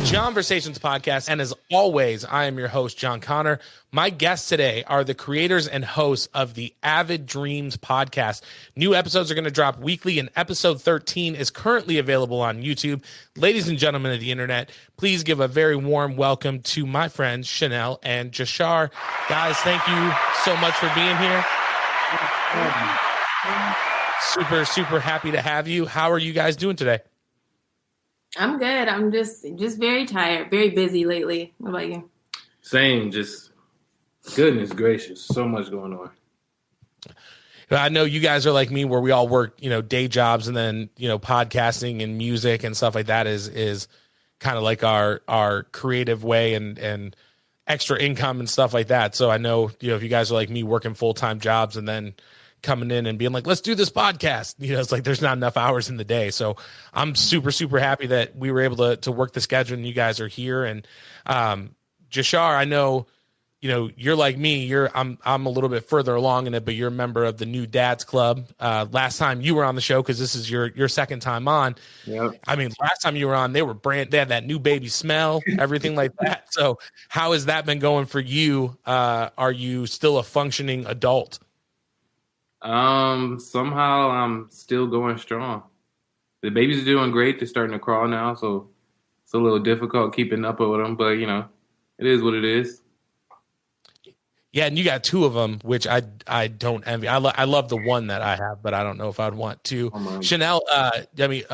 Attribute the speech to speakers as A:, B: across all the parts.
A: Johnversations Podcast, and as always, I am your host, John Connor. My guests today are the creators and hosts of the Avid Dreams podcast. New episodes are going to drop weekly, and episode 13 is currently available on YouTube. Ladies and gentlemen of the internet, please give a very warm welcome to my friends, Chanel and Jashar. Guys, thank you so much for being here. Super happy to have you. How are you guys doing today?
B: I'm good. I'm just very tired, very busy lately. What about you?
C: Same, just goodness gracious, so much going on.
A: I know you guys are like me where we all work, day jobs, and then, podcasting and music and stuff like that is kind of like our creative way and extra income and stuff like that. So I know, if you guys are like me working full-time jobs and then coming in and being like, let's do this podcast. It's like there's not enough hours in the day. So I'm super happy that we were able to work the schedule and you guys are here. And Jashar, I know, you're like me. I'm a little bit further along in it, but you're a member of the New Dads Club. Last time you were on the show, because this is your second time on.
C: Yep.
A: I mean, last time you were on, they had that new baby smell, everything like that. So how has that been going for you? Are you still a functioning adult?
C: Somehow I'm still going strong. The babies are doing great. They're starting to crawl now, so it's a little difficult keeping up with them, but it is what it is.
A: Yeah, and you got two of them, which I don't envy. I love the one that I have, but I don't know if I'd want two.
C: Oh,
A: Chanel, you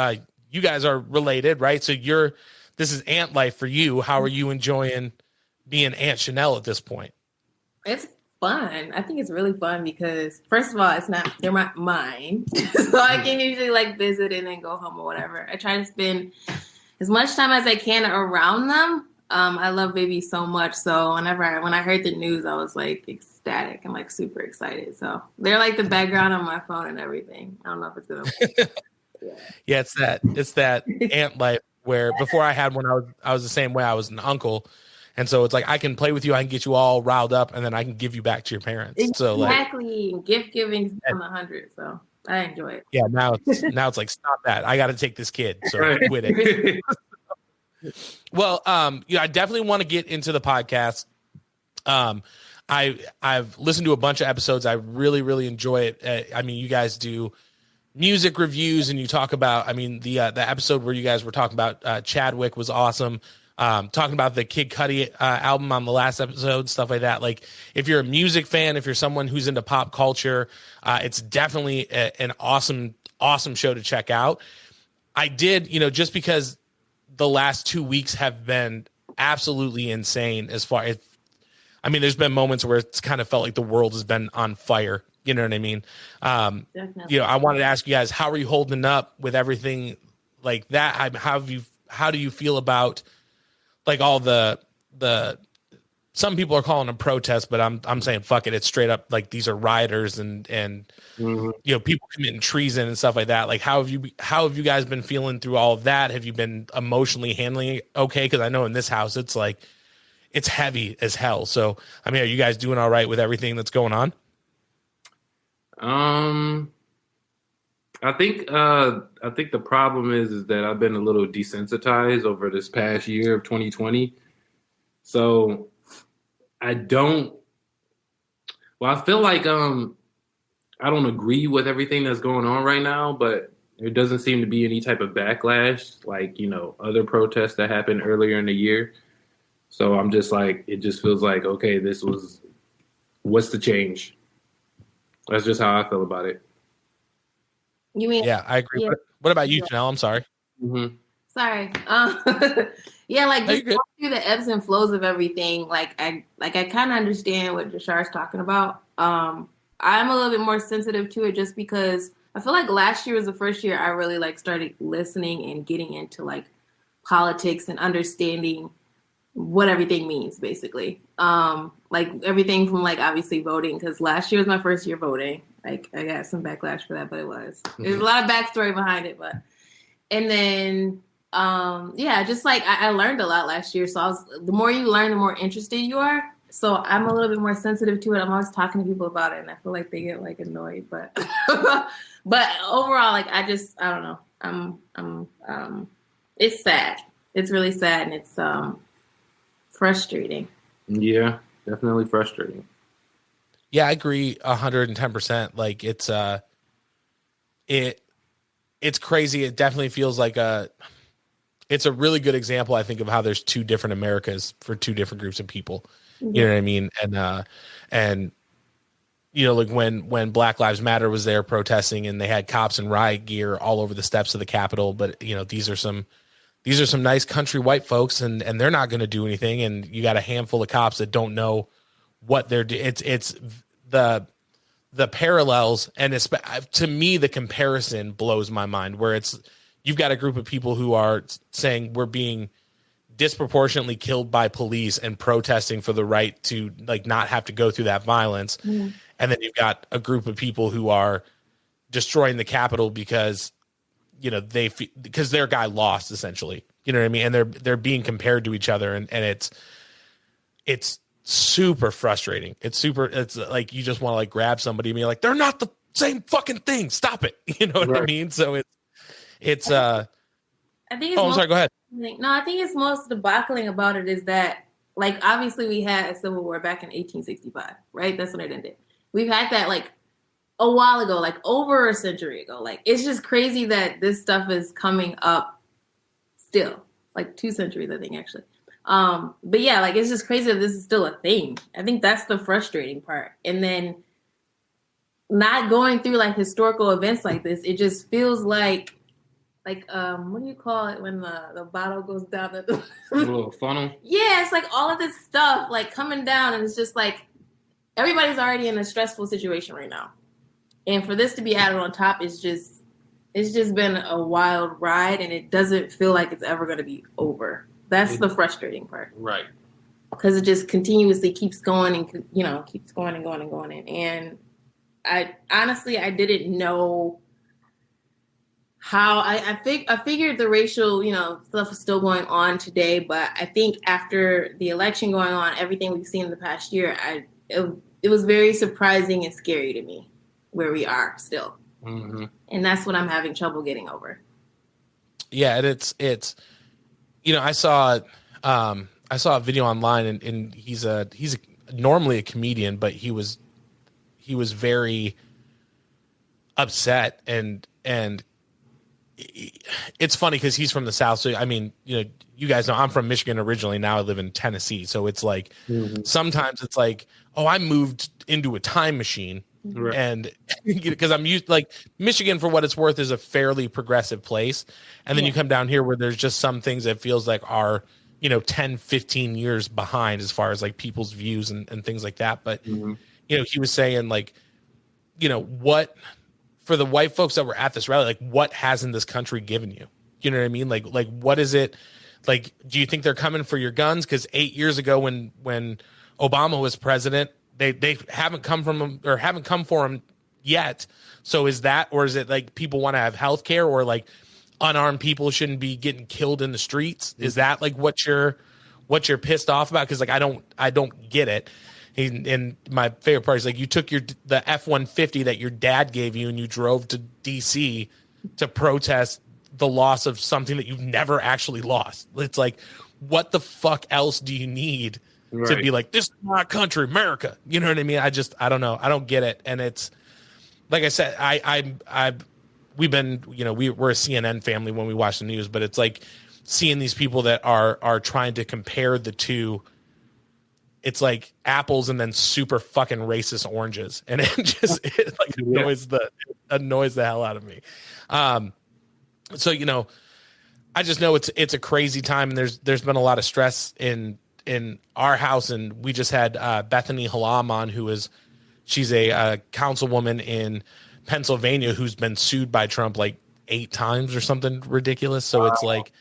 A: guys are related, right? So this is ant life for you. How are you enjoying being Aunt Chanel at this point?
B: It's fun. I think it's really fun because, first of all, they're mine. So I can usually visit and then go home or whatever. I try to spend as much time as I can around them. I love babies so much. So when I heard the news, I was ecstatic. I'm super excited. So they're the background on my phone and everything. I don't know if it's gonna
A: Yeah, it's that ant life where before I had one, I was the same way. I was an uncle. And so it's like, I can play with you. I can get you all riled up, and then I can give you back to your parents.
B: Exactly. So gift giving's on 100. So I enjoy it.
A: Yeah. Now it's like, stop that. I got to take this kid. So quit it. Well, I definitely want to get into the podcast. I've listened to a bunch of episodes. I really enjoy it. You guys do music reviews, and you talk about, the episode where you guys were talking about Chadwick was awesome. Talking about the Kid Cudi album on the last episode, stuff like that. If you're a music fan, if you're someone who's into pop culture, it's definitely an awesome show to check out. I did, just because the last 2 weeks have been absolutely insane as far as, there's been moments where it's kind of felt like the world has been on fire. You know what I mean?
B: Definitely.
A: I wanted to ask you guys, how are you holding up with everything like that? How do you feel about all the some people are calling them protests, but I'm saying fuck it. It's straight up these are rioters and
C: mm-hmm.
A: People committing treason and stuff like that. How have you guys been feeling through all of that? Have you been emotionally handling it okay? Because I know in this house it's it's heavy as hell. So are you guys doing all right with everything that's going on?
C: I think the problem is that I've been a little desensitized over this past year of 2020. So I feel like I don't agree with everything that's going on right now, but there doesn't seem to be any type of backlash other protests that happened earlier in the year. So I'm just it just feels like, okay, what's the change? That's just how I feel about it.
B: You mean?
A: Yeah, I agree.
B: Yeah.
A: What about you, Chanel? I'm sorry.
C: Mm-hmm.
B: Sorry. Just going through the ebbs and flows of everything. I kind of understand what Jashar's talking about. I'm a little bit more sensitive to it just because I feel like last year was the first year I really started listening and getting into politics and understanding what everything means, basically. Everything from obviously voting, because last year was my first year voting. I got some backlash for that, but there's a lot of backstory behind it. And then I learned a lot last year. So the more you learn, the more interested you are. So I'm a little bit more sensitive to it. I'm always talking to people about it, and I feel like they get annoyed, but but overall, I don't know. It's sad. It's really sad, and it's frustrating.
C: Yeah, definitely frustrating.
A: Yeah, I agree 110%. Like it's crazy. It definitely feels like it's a really good example, I think, of how there's two different Americas for two different groups of people. You know what I mean? And you know, like when Black Lives Matter was there protesting and they had cops in riot gear all over the steps of the Capitol. But, you know, these are some nice country white folks and they're not going to do anything. And you got a handful of cops that don't know what they're doing. It's the parallels. And it's, to me, the comparison blows my mind, where you've got a group of people who are saying we're being disproportionately killed by police and protesting for the right to like not have to go through that violence. And then you've got a group of people who are destroying the Capitol because, you know, because their guy lost, essentially. You know what I mean? And they're being compared to each other, and it's super frustrating. It's like you just want to like grab somebody and be like, they're not the same fucking thing. Stop it. You know what I mean? So it's
B: I think it's
A: I'm sorry, go ahead.
B: No, I think it's most debacling about it is that, like, obviously we had a civil war back in 1865, right? That's when it ended. We've had that like a while ago, like over a century ago. Like, it's just crazy that this stuff is coming up still, like 2 centuries, I think, actually. But yeah, like, it's just crazy that this is still a thing. I think that's the frustrating part. And then not going through like historical events like this, it just feels like what do you call it when the bottle goes down the
C: a little funnel?
B: Yeah, it's like all of this stuff like coming down, and it's just like everybody's already in a stressful situation right now. And for this to be added on top it's just been a wild ride, and it doesn't feel like it's ever going to be over. That's the frustrating part.
C: Right.
B: Because it just continuously keeps going and, you know, keeps going and going and going. And I honestly didn't know how I figured the racial, you know, stuff is still going on today, but I think after the election going on, everything we've seen in the past year, it was very surprising and scary to me where we are still.
C: Mm-hmm.
B: And that's what I'm having trouble getting over. Yeah,
A: and it's you know, I saw a video online, and he's normally a comedian, but he was very upset, and it's funny because he's from the South. So, I mean, you know, you guys know I'm from Michigan originally. Now I live in Tennessee. So it's like, sometimes it's like, oh, I moved into a time machine. Right. And because I'm used, like, Michigan, for what it's worth, is a fairly progressive place. And then you come down here where there's just some things that feels like are, you know, 10, 15 years behind as far as like people's views and things like that. But, you know, he was saying, like, you know, what, for the white folks that were at this rally, like, what hasn't this country given you? You know what I mean? Like what is it? Like, do you think they're coming for your guns? Because 8 years ago when Obama was president, they haven't come from him, or haven't come for him yet. So is that, or is it like people want to have health care, or like unarmed people shouldn't be getting killed in the streets? Is that like what you're pissed off about? Because like I don't get it. And my favorite part is like, you took the F-150 that your dad gave you and you drove to DC to protest the loss of something that you've never actually lost. It's like, what the fuck else do you need to be like, this is my country, America? You know what I mean? I don't know. I don't get it. And it's like I said, we've been, you know, we're a CNN family when we watch the news, but it's like seeing these people that are trying to compare the two. It's like apples and then super fucking racist oranges. And it annoys the hell out of me. So, you know, I just know it's a crazy time, and there's been a lot of stress in our house. And we just had Bethany Halam on, she's a councilwoman in Pennsylvania who's been sued by Trump like 8 times or something ridiculous. So it's like,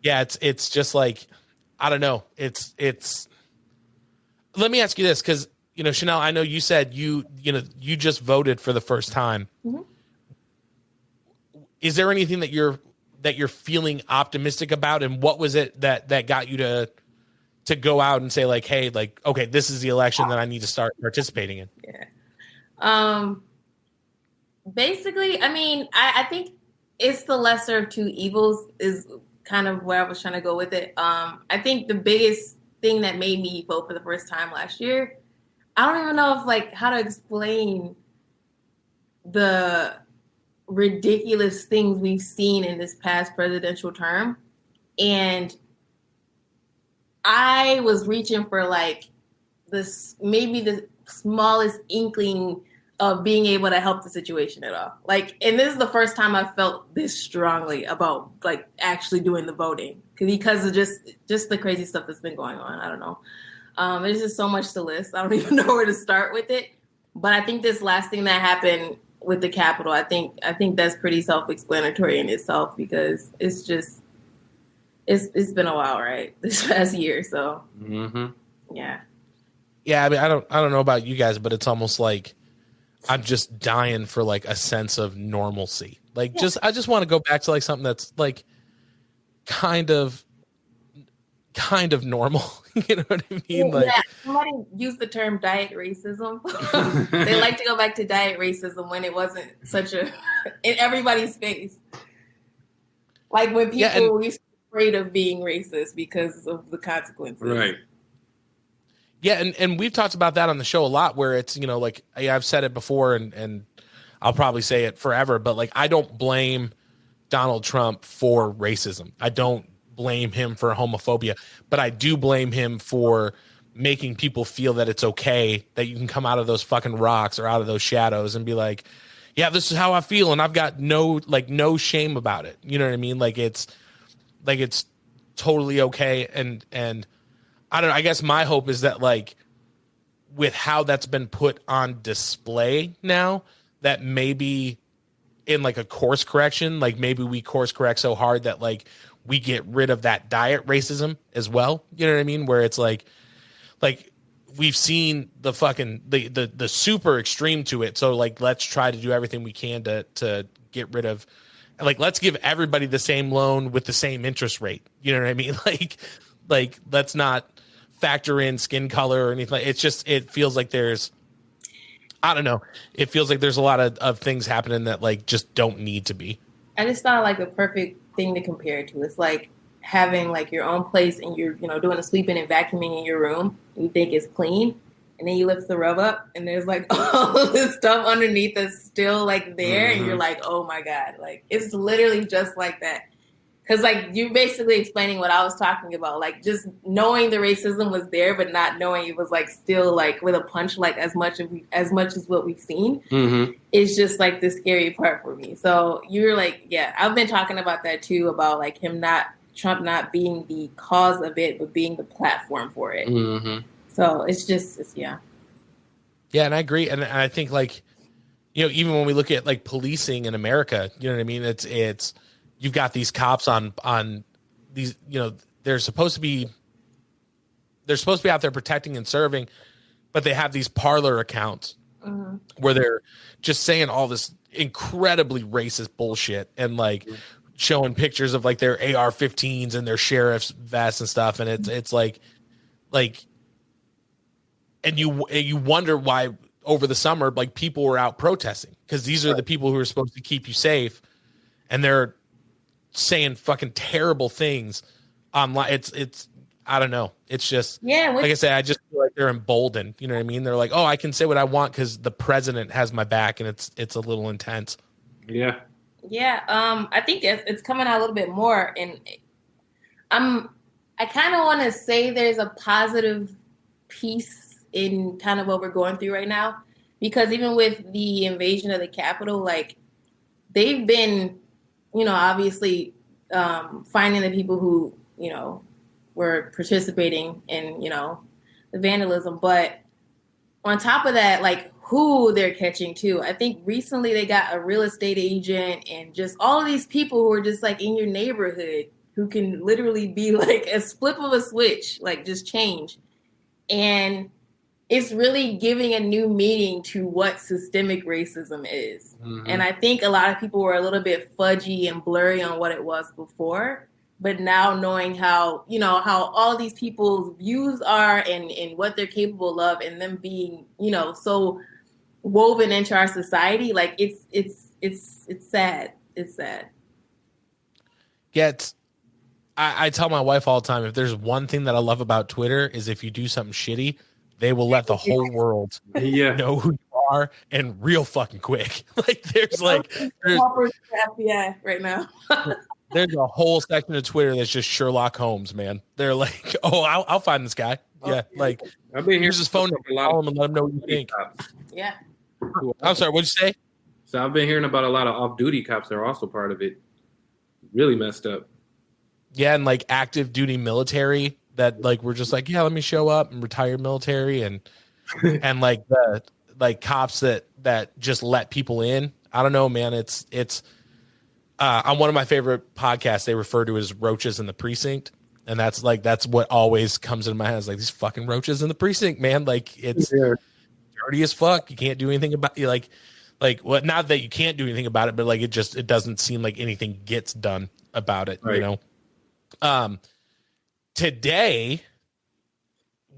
A: yeah, it's just like, I don't know. It's let me ask you this, because, you know, Chanel, I know you said you just voted for the first time. Mm-hmm. Is there anything that you're feeling optimistic about, and what was it that got you to go out and say, like, hey, like, okay, this is the election that I need to start participating in?
B: Yeah. Basically, I mean, I think it's the lesser of two evils is kind of where I was trying to go with it. I think the biggest thing that made me vote for the first time last year, I don't even know if like how to explain the ridiculous things we've seen in this past presidential term. And I was reaching for like this, maybe the smallest inkling of being able to help the situation at all. Like, and this is the first time I felt this strongly about like actually doing the voting because of just the crazy stuff that's been going on. I don't know. There's just so much to list. I don't even know where to start with it. But I think this last thing that happened with the Capitol, I think that's pretty self-explanatory in itself because it's just it's been a while, right? This past year, so yeah.
A: I mean, I don't know about you guys, but it's almost like I'm just dying for like a sense of normalcy. Like, I just want to go back to like something that's like kind of normal. You know what I mean? Like,
B: somebody used the term diet racism. They like to go back to diet racism when it wasn't such a in everybody's face. Like when people used to be afraid of being racist because of the consequences.
C: Right.
A: Yeah, and we've talked about that on the show a lot where it's, you know, like I've said it before and I'll probably say it forever, but like I don't blame Donald Trump for racism. I don't blame him for homophobia, but I do blame him for making people feel that it's okay that you can come out of those fucking rocks or out of those shadows and be like, yeah, this is how I feel and I've got no shame about it. You know what I mean? Like it's totally okay and I don't know. I guess my hope is that like with how that's been put on display now, that maybe in like a course correction, like maybe we course correct so hard that like we get rid of that diet racism as well. You know what I mean? Where it's like we've seen the fucking the super extreme to it. So like let's try to do everything we can to get rid of, like let's give everybody the same loan with the same interest rate. You know what I mean? Like let's not factor in skin color or anything. It's just, it feels like there's, I don't know. It feels like there's a lot of things happening that like just don't need to be.
B: I just thought like a perfect thing to compare it to. It's like having like your own place and you're, you know, doing a sweeping and vacuuming in your room. And you think it's clean. And then you lift the rug up and there's like all of this stuff underneath that's still like there. And you're like, oh my God. Like it's literally just like that. Because, like, you're basically explaining what I was talking about. Like, just knowing the racism was there, but not knowing it was, like, still, like, with a punch, like, as much as what we've seen. It's just, like, the scary part for me. So, you're like, yeah, I've been talking about that, too, about, like, Trump not being the cause of it, but being the platform for it. So, it's yeah.
A: Yeah, and I agree. And I think, like, you know, even when we look at, like, policing in America, you know what I mean? It's you've got these cops on these, you know, they're supposed to be out there protecting and serving, but they have these parlor accounts where they're just saying all this incredibly racist bullshit and like showing pictures of like their AR-15s and their sheriff's vests and stuff. And it's like, and you wonder why over the summer, like people were out protesting because these are the people who are supposed to keep you safe. And they're saying fucking terrible things online. It's I don't know. It's just like I said, I just feel like they're emboldened. You know what I mean? They're like, oh, I can say what I want because the president has my back, and it's a little intense.
B: Yeah. I think it's coming out a little bit more, and I kind of want to say there's a positive piece in kind of what we're going through right now, because even with the invasion of the Capitol, like they've been, you know, obviously finding the people who, you know, were participating in, you know, the vandalism. But on top of that, like who they're catching too. I think recently they got a real estate agent and just all of these people who are just like in your neighborhood who can literally be like a flip of a switch, like just change. And it's really giving a new meaning to what systemic racism is. And I think a lot of people were a little bit fudgy and blurry on what it was before, but now knowing how, you know, how all these people's views are and what they're capable of, and them being, you know, so woven into our society, like it's sad. It's sad.
A: Yeah, I tell my wife all the time, if there's one thing that I love about Twitter is if you do something shitty, they will let the whole world know who you are and real fucking quick. Like there's
B: FBI right now.
A: There's a whole section of Twitter that's just Sherlock Holmes, man. They're like, oh, I'll find this guy. Yeah, like
C: I've been
A: here's his phone number. Call him and let him know what you think.
B: Yeah.
A: I'm sorry, what'd you say?
C: So I've been hearing about a lot of off-duty cops that are also part of it. Really messed up.
A: Yeah, and like active duty military that like we're just like, yeah, let me show up, and retired military and and like the like cops that just let people in. I don't know, man. It's on one of my favorite podcasts, they refer to as roaches in the precinct. And that's what always comes into my head is like these fucking roaches in the precinct, man. Like it's dirty as fuck. You can't do anything about it. Like what? Not that you can't do anything about it, but like it doesn't seem like anything gets done about it. Right. You know. Today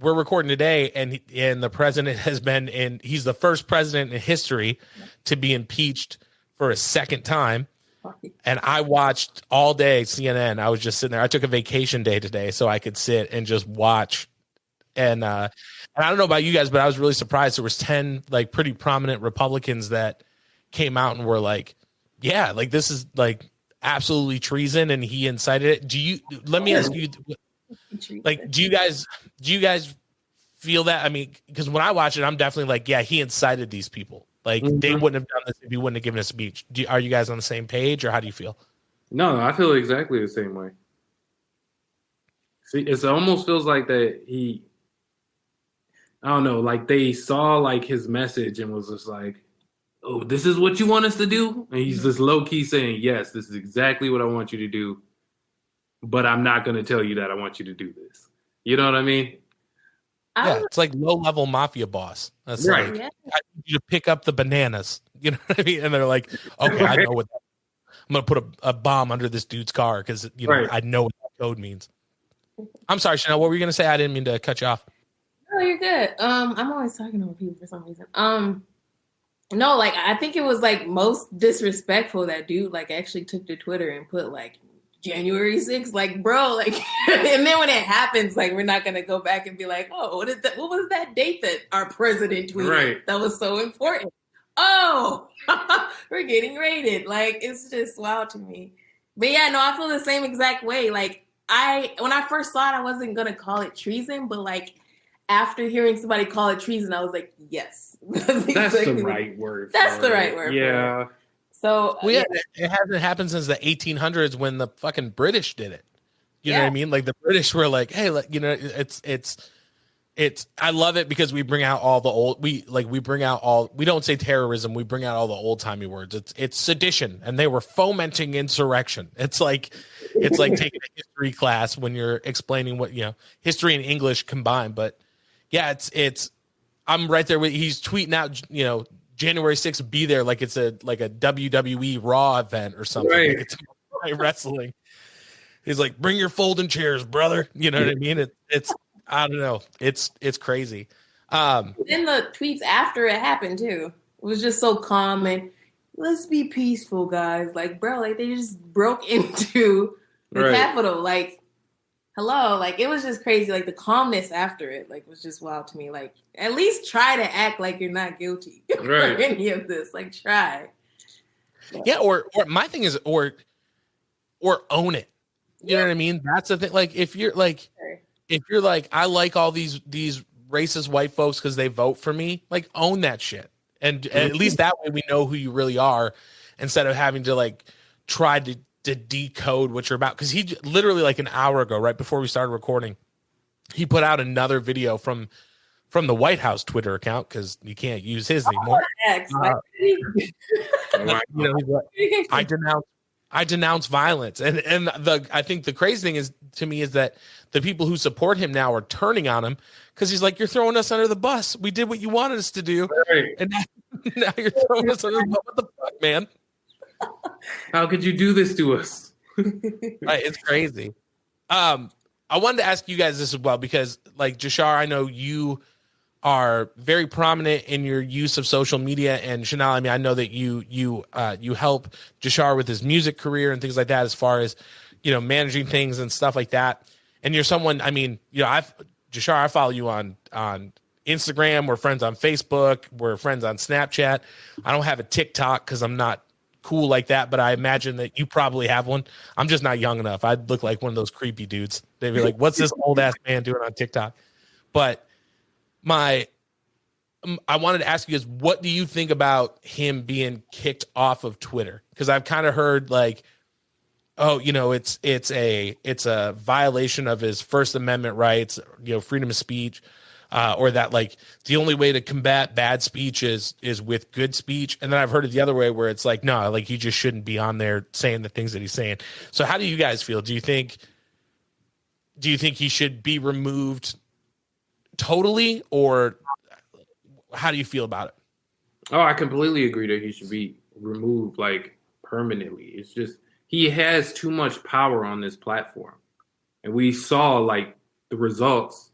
A: we're recording today, and the president has been he's the first president in history to be impeached for a second time. And I watched all day CNN. I was just sitting there. I took a vacation day today so I could sit and just watch. And I don't know about you guys, but I was really surprised. There was 10 like pretty prominent Republicans that came out and were like, yeah, like this is like absolutely treason and he incited it. Let me ask you, like, do you guys feel that? I mean, because when I watch it, I'm definitely like, yeah, he incited these people. Like they wouldn't have done this if he wouldn't have given a speech. Are you guys on the same page, or how do you feel?
C: No, I feel exactly the same way. See, it almost feels like that I don't know, like they saw like his message and was just like, oh, this is what you want us to do? And he's just low key saying, yes, this is exactly what I want you to do. But I'm not going to tell you that I want you to do this. You know what I mean?
A: Yeah, it's like low-level mafia boss. That's
C: right.
A: Like, I need you to pick up the bananas. You know what I mean? And they're like, okay, I know what I'm going to put a bomb under this dude's car because, you know, I know what that code means. I'm sorry, Chanel, what were you going to say? I didn't mean to cut you off.
B: No, you're good. I'm always talking over people for some reason. No, like, I think it was, like, most disrespectful that dude, like, actually took to Twitter and put, like, January 6th, like, bro, like, and then when it happens, like, we're not going to go back and be like, oh, what was that date that our president tweeted that was so important? Oh, we're getting raided. Like, it's just wild to me. But yeah, no, I feel the same exact way. Like, when I first saw it, I wasn't going to call it treason, but like, after hearing somebody call it treason, I was like, yes.
C: That's the right word.
B: That's the right word.
C: Yeah.
B: So
A: it hasn't happened since the 1800s when the fucking British did it. You know what I mean? Like the British were like, hey, like, you know, it's. I love it because we bring out all the old. We bring out all. We don't say terrorism. We bring out all the old timey words. It's sedition, and they were fomenting insurrection. It's like taking a history class when you're explaining what history and English combined. But yeah, it's. I'm right there with. He's tweeting out, January 6th, be there like it's a WWE Raw event or something.
C: Right.
A: Like it's wrestling. He's like, bring your folding chairs, brother. You know what I mean? It's I don't know. It's crazy.
B: Then the tweets after it happened too. It was just so calm and let's be peaceful, guys. Like, bro, like they just broke into the Capitol. Like, hello. Like it was just crazy. Like the calmness after it, like was just wild to me. Like at least try to act like you're not guilty for any of this. Like try.
A: Yeah, or my thing is or own it. You know what I mean? That's the thing. Like if you're like I like all these racist white folks because they vote for me, like own that shit. And at least that way we know who you really are instead of having to like try to decode what you're about. Because he literally like an hour ago, right before we started recording, he put out another video from the White House Twitter account because you can't use his anymore. I denounce violence. And I think the crazy thing is to me is that the people who support him now are turning on him because he's like, you're throwing us under the bus. We did what you wanted us to do. Right. And now you're throwing us under the bus. What the fuck, man?
C: How could you do this to us?
A: Right. It's crazy. I wanted to ask you guys this as well, because like Jashar, I know you are very prominent in your use of social media, and Chanel, I mean, I know that you help Jashar with his music career and things like that, as far as managing things and stuff like that. And you're someone, I mean, Jashar, I follow you on Instagram. We're friends on Facebook. We're friends on Snapchat. I don't have a TikTok because I'm not cool like that, but I imagine that you probably have one. I'm just not young enough. I'd look like one of those creepy dudes. They'd be like, what's this old ass man doing on TikTok? But I wanted to ask you guys, what do you think about him being kicked off of Twitter? Because I've kind of heard like, oh, it's a violation of his First Amendment rights, freedom of speech, or that like the only way to combat bad speech is with good speech. And then I've heard it the other way where it's like, no, like he just shouldn't be on there saying the things that he's saying. So how do you guys feel? Do you think he should be removed totally, or how do you feel about it?
C: Oh, I completely agree that he should be removed like permanently. It's just he has too much power on this platform. And we saw like the results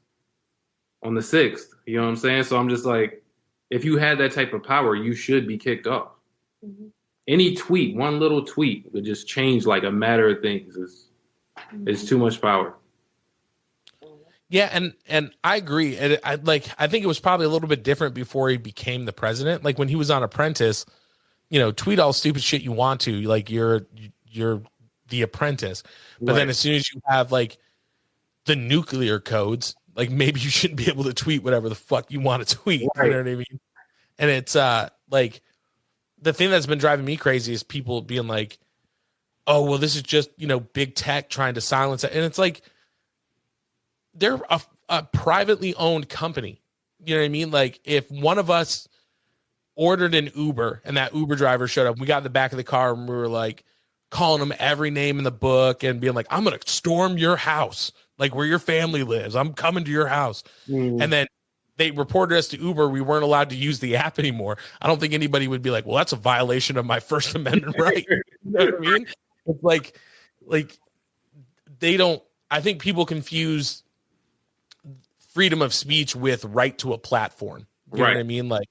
C: on the 6th. You know what I'm saying? So I'm just like, if you had that type of power, you should be kicked off. Mm-hmm. Any tweet, one little tweet would just change like a matter of things. It's too much power.
A: Yeah, and I agree. And I think it was probably a little bit different before he became the president. Like when he was on Apprentice, tweet all stupid shit you want to. Like you're the apprentice. But then as soon as you have like the nuclear codes, like maybe you shouldn't be able to tweet whatever the fuck you want to tweet. Right. You know what I mean? And it's like the thing that's been driving me crazy is people being like, oh, well, this is just, big tech trying to silence it. And it's like, they're a privately owned company. You know what I mean? Like if one of us ordered an Uber and that Uber driver showed up, we got in the back of the car and we were like calling him every name in the book and being like, I'm going to storm your house, like where your family lives. I'm coming to your house. Mm. And then they reported us to Uber. We weren't allowed to use the app anymore. I don't think anybody would be like, well, that's a violation of my First Amendment right. You know what I mean? It's like they don't, I think people confuse freedom of speech with right to a platform. You know what I mean? Like,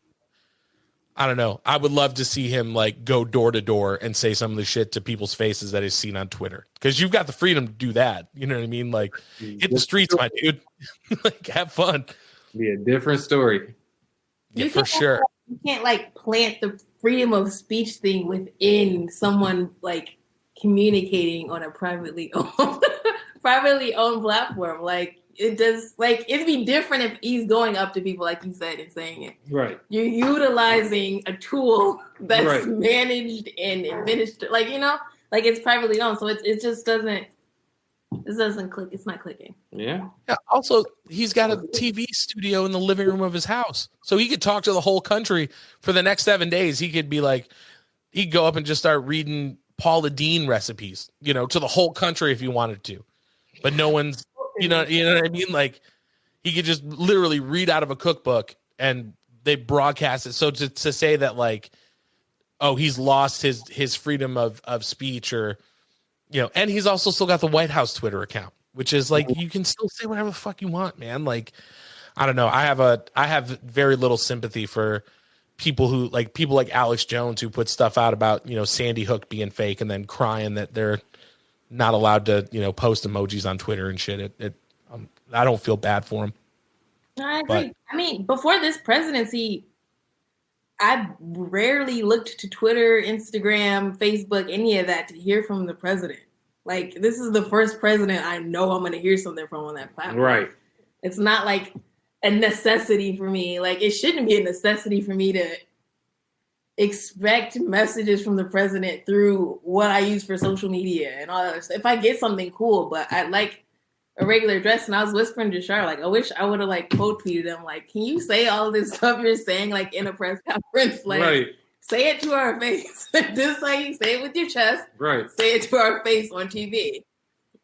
A: I don't know. I would love to see him like go door to door and say some of the shit to people's faces that he's seen on Twitter. Because you've got the freedom to do that. You know what I mean? Like, hit the streets, my dude. Like, have fun.
C: Be a different story.
A: Yeah, for sure.
B: You can't like plant the freedom of speech thing within someone like communicating on a privately owned platform. Like, it does, like, it'd be different if he's going up to people, like you said, and saying it. Right. You're utilizing a tool that's managed and administered, like, like it's privately owned. So it just doesn't click. It's not clicking.
C: Yeah.
A: Also, he's got a TV studio in the living room of his house. So he could talk to the whole country for the next 7 days. He could be like, he'd go up and just start reading Paula Deen recipes, to the whole country if he wanted to. But no one's, you know what I mean? Like he could just literally read out of a cookbook and they broadcast it. So to say that like, oh, he's lost his freedom of speech or, and he's also still got the White House Twitter account, which is like, you can still say whatever the fuck you want, man. Like, I don't know. I have very little sympathy for people like Alex Jones who put stuff out about, Sandy Hook being fake and then crying that they're not allowed to, post emojis on Twitter and shit. I don't feel bad for him.
B: I agree. I mean, before this presidency, I rarely looked to Twitter, Instagram, Facebook, any of that to hear from the president. Like, this is the first president I know I'm going to hear something from on that platform. Right. It's not like a necessity for me. Like, it shouldn't be a necessity for me to expect messages from the president through what I use for social media and all that other stuff. If I get something cool, but I like a regular dress, and I was whispering to Shar, like, I wish I would have like quote tweeted him, like, can you say all this stuff you're saying like in a press conference? Like, say it to our face. Just like you say it with your chest. Right. Say it to our face on TV.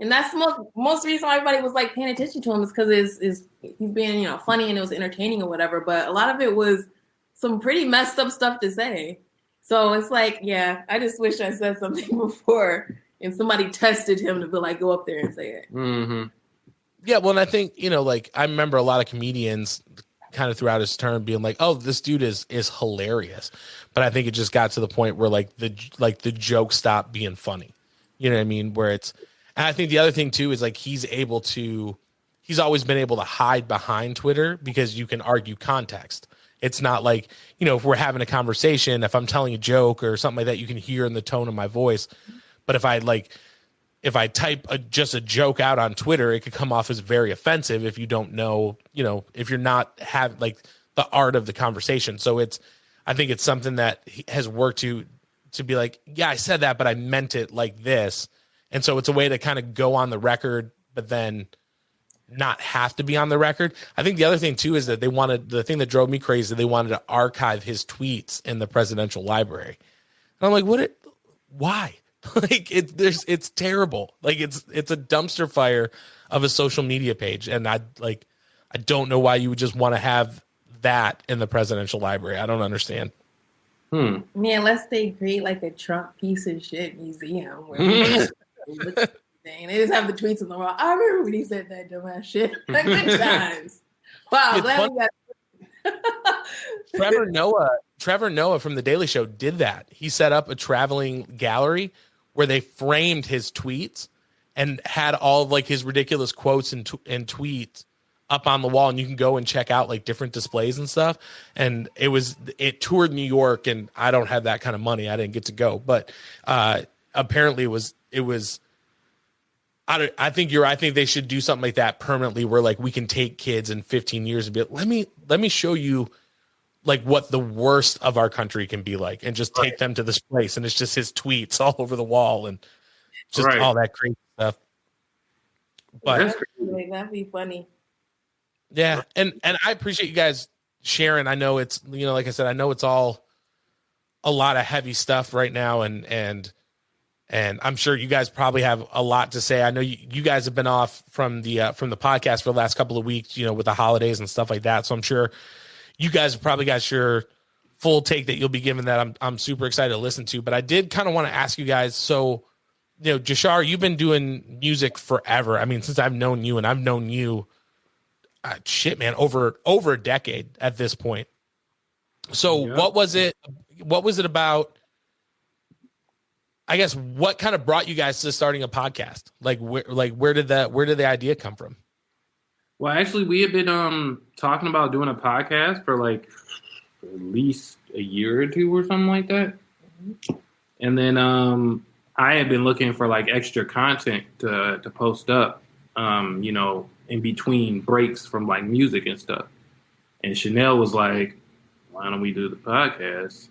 B: And that's the most reason why everybody was like paying attention to him is because he's being, funny and it was entertaining or whatever. But a lot of it was some pretty messed up stuff to say. So it's like, yeah, I just wish I said something before and somebody tested him to be like, go up there and say it.
A: Mm-hmm. Yeah, well, and I think, like, I remember a lot of comedians kind of throughout his term being like, oh, this dude is hilarious. But I think it just got to the point where, like the joke stopped being funny. You know what I mean? Where it's, And I think the other thing too is like he's always been able to hide behind Twitter because you can argue context. It's not like, if we're having a conversation, if I'm telling a joke or something like that, you can hear in the tone of my voice. But if I type just a joke out on Twitter, it could come off as very offensive if you don't know, if you're not have like the art of the conversation. So I think it's something that has worked to be like, yeah, I said that, but I meant it like this. And so it's a way to kind of go on the record, but then not have to be on the record. I think the other thing too is that the thing that drove me crazy, they wanted to archive his tweets in the presidential library. And I'm like, why? Like it's terrible. Like it's a dumpster fire of a social media page. And I don't know why you would just want to have that in the presidential library. I don't understand.
B: Yeah, unless they create like a Trump piece of shit museum where they just have the tweets on the wall. I remember when he said that dumbass shit. Like good times. Wow, glad we got
A: Trevor Noah from The Daily Show did that. He set up a traveling gallery where they framed his tweets and had all of like his ridiculous quotes and tweets up on the wall, and you can go and check out like different displays and stuff. And it toured New York, and I don't have that kind of money. I didn't get to go, but apparently it was. I think they should do something like that permanently, where like we can take kids in 15 years and be like, let me show you like what the worst of our country can be like, and just take them to this place, and it's just his tweets all over the wall and just all that crazy stuff. But
B: that'd be funny.
A: Yeah, and I appreciate you guys sharing. I know it's like I said, I know it's all a lot of heavy stuff right now, and I'm sure you guys probably have a lot to say. I know you guys have been off from the podcast for the last couple of weeks, with the holidays and stuff like that. So I'm sure you guys have probably got your full take that you'll be giving that I'm super excited to listen to. But I did kind of want to ask you guys. So, Jashar, you've been doing music forever. I mean, since I've known you, and I've known you, man, over a decade at this point. So what was it about? I guess what kind of brought you guys to starting a podcast? Where did the idea come from?
C: Well, actually, we had been talking about doing a podcast for like at least a year or two or something like that. And then I had been looking for like extra content to post up, in between breaks from like music and stuff. And Chanel was like, why don't we do the podcast?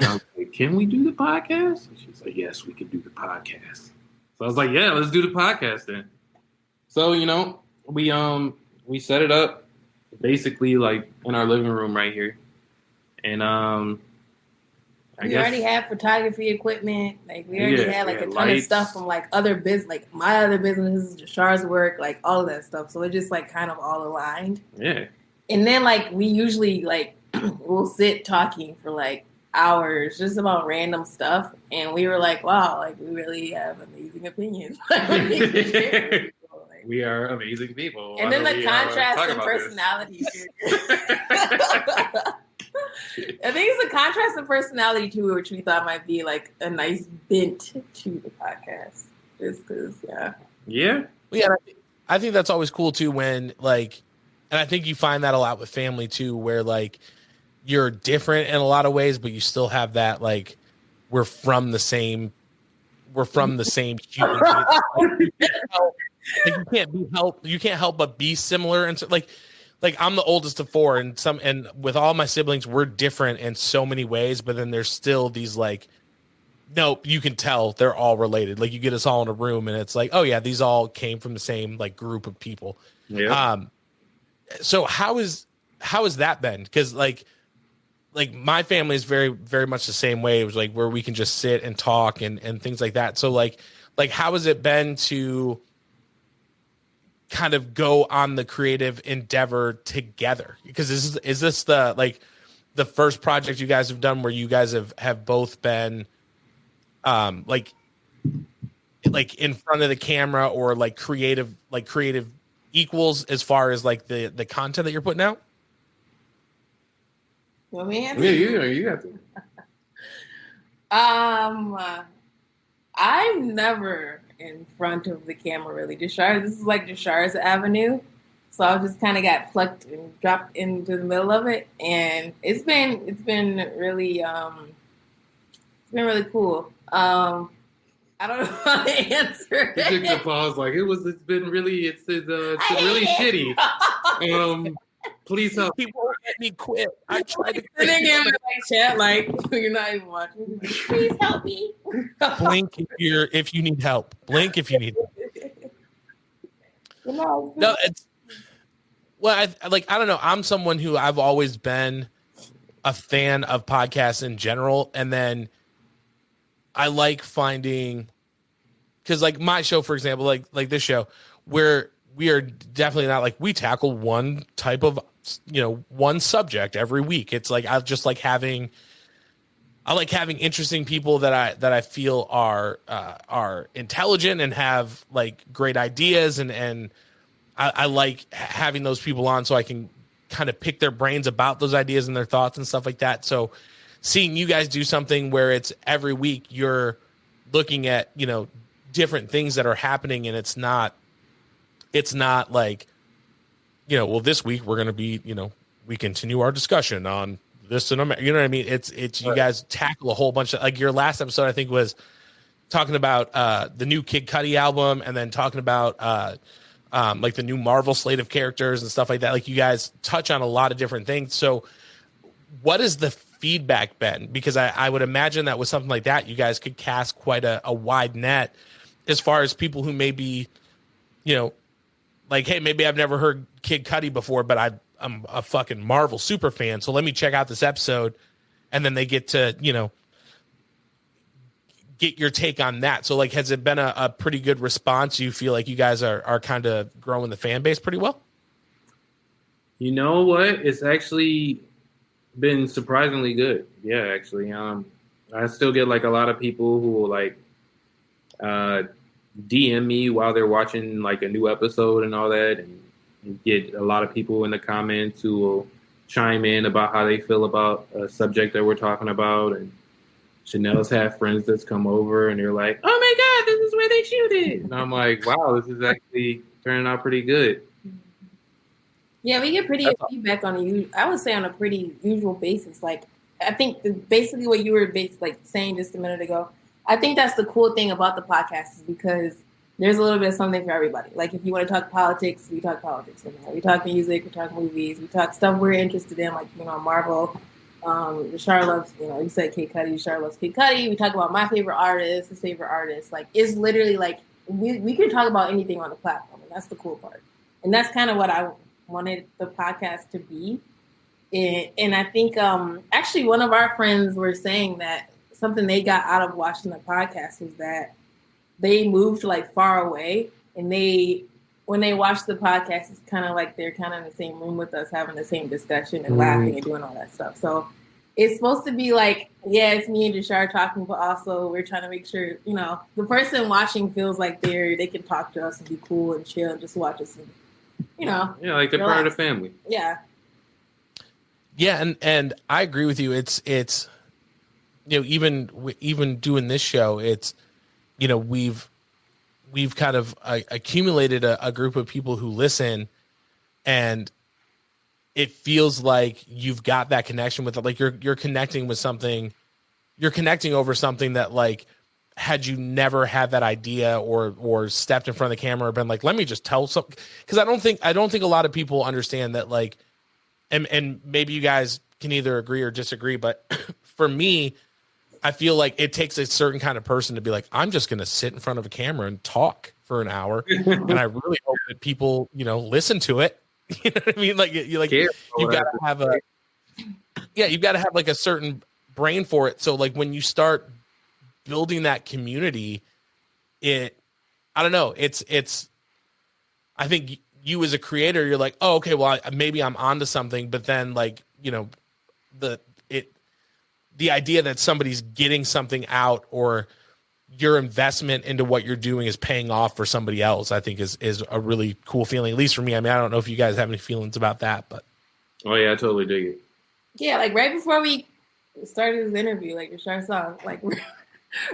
C: I was like, can we do the podcast? And she's like, yes, we can do the podcast. So I was like, yeah, let's do the podcast then. So, we set it up basically like in our living room right here. And
B: we already had photography equipment. Like we already had like a ton of stuff from like other business, like my other businesses, Jashar's work, like all of that stuff. So it just like kind of all aligned.
C: Yeah.
B: And then like we usually like we'll sit talking for like hours just about random stuff, and we were like, wow, like we really have amazing opinions.
C: We are amazing people.
B: And then the contrast in personality. I think it's a contrast in personality too, which we thought might be like a nice bent to the podcast. Just because,
C: yeah.
A: I think that's always cool too when like, and I think you find that a lot with family too, where like you're different in a lot of ways, but you still have that like we're from the same human. You can't help but be similar, and so, like I'm the oldest of four, and with all my siblings, we're different in so many ways. But then there's still these like, nope, you can tell they're all related. Like you get us all in a room, and it's like, oh yeah, these all came from the same like group of people.
C: Yeah.
A: So how is that been? Because like my family is very, very much the same way. It was like where we can just sit and talk and things like that. So like how has it been to kind of go on the creative endeavor together? Because is this the first project you guys have done where you guys have both been like in front of the camera, or like creative equals as far as like the content that you're putting out?
B: Well, man.
C: Yeah, you got to.
B: I'm never in front of the camera really. Jashar, this is like Jashar's avenue. So I just kind of got plucked and dropped into the middle of it, and it's been really cool. I don't know how to answer
C: He took the pause like it's been really shitty. Please help.
A: People let me quit. I tried to
B: quit. Chat like you're not even watching. Please help me.
A: Blink if you need help. Blink if you need help. No, it's well. I don't know. I'm someone who I've always been a fan of podcasts in general, and then I like finding because like my show, for example, like this show, where we are definitely not like we tackle one type of one subject every week. It's like I like having interesting people that I feel are intelligent and have like great ideas and I like having those people on so I can kind of pick their brains about those ideas and their thoughts and stuff like that. So seeing you guys do something where it's every week you're looking at, different things that are happening and it's not like, well, this week we're going to be, we continue our discussion on this and you know what I mean? It's you guys tackle a whole bunch of like your last episode, I think was talking about the new Kid Cudi album and then talking about like the new Marvel slate of characters and stuff like that. Like you guys touch on a lot of different things. So what has the feedback been? Because I would imagine that with something like that, you guys could cast quite a wide net as far as people who may be, like, hey, maybe I've never heard Kid Cudi before, but I'm a fucking Marvel super fan. So let me check out this episode. And then they get to, get your take on that. So like, has it been a pretty good response? You feel like you guys are kind of growing the fan base pretty well?
C: You know what? It's actually been surprisingly good. Yeah, actually. I still get like a lot of people who will like DM me while they're watching like a new episode and all that, and get a lot of people in the comments who will chime in about how they feel about a subject that we're talking about. And Chanel's had friends that's come over and they're like, "Oh my God, this is where they shoot it." And I'm like, "Wow, this is actually turning out pretty good."
B: Yeah, we get pretty feedback on I would say on a pretty usual basis. Like, I think basically what you were saying just a minute ago, I think that's the cool thing about the podcast is because there's a little bit of something for everybody. Like, if you want to talk politics, we talk politics. We talk music, we talk movies, we talk stuff we're interested in, like, Marvel. Shar loves, you said Kid Cudi, Shar loves Kid Cudi. We talk about my favorite artist, his favorite artist. Like, it's literally like, we can talk about anything on the platform, and that's the cool part. And that's kind of what I wanted the podcast to be. And I think actually one of our friends were saying that something they got out of watching the podcast was that they moved like far away, and when they watch the podcast, it's kind of like they're kind of in the same room with us, having the same discussion and laughing and doing all that stuff. So it's supposed to be like, yeah, it's me and Jashar talking, but also we're trying to make sure, the person watching feels like they can talk to us and be cool and chill and just watch us and,
C: yeah, like they're part of the family.
B: Yeah.
A: Yeah. And I agree with you. It's, even doing this show, it's, we've kind of accumulated a group of people who listen, and it feels like you've got that connection with it. Like you're connecting with something, you're connecting over something that like, had you never had that idea or stepped in front of the camera or been like, let me just tell something. Cause I don't think a lot of people understand that, like, and maybe you guys can either agree or disagree, but for me, I feel like it takes a certain kind of person to be like, I'm just going to sit in front of a camera and talk for an hour. And I really hope that people, listen to it. You know what I mean? Like, you've got to have you've got to have like a certain brain for it. So like when you start building that community, I don't know. It's, I think you as a creator, you're like, oh, okay, well, maybe I'm onto something, but then like, the idea that somebody's getting something out or your investment into what you're doing is paying off for somebody else, I think is a really cool feeling, at least for me. I mean, I don't know if you guys have any feelings about that, but.
C: Oh yeah, I totally dig it.
B: Yeah. Like right before we started this interview, like Rashard saw, like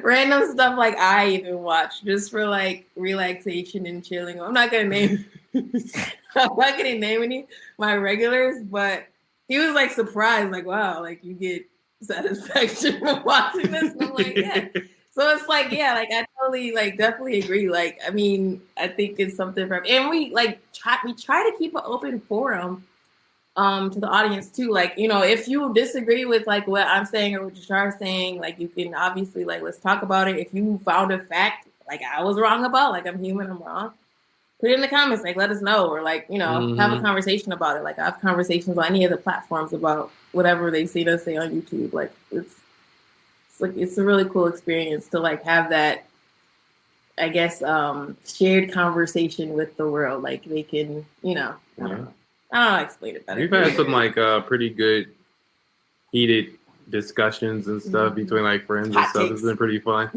B: random stuff like I even watch just for like relaxation and chilling. I'm not gonna name any of my regulars, but he was like surprised, like, wow, like you get satisfaction from watching this. And I'm like, yeah. So it's like, yeah, like I totally like definitely agree. Like, I mean, I think it's something from, and we try to keep an open forum to the audience too. Like, you know, if you disagree with like what I'm saying or what Jashar's saying, like you can obviously like let's talk about it. If you found a fact like I was wrong about, like I'm human, I'm wrong, put it in the comments, like let us know, or like, you know, have a conversation about it. Like I have conversations on any of the platforms about whatever they've seen us say on YouTube. Like it's a really cool experience to like have that, I guess, shared conversation with the world. Like they can, you know, I don't know how to explain it better.
C: We've had some like pretty good heated discussions and stuff between like friends and stuff. It's been pretty fun.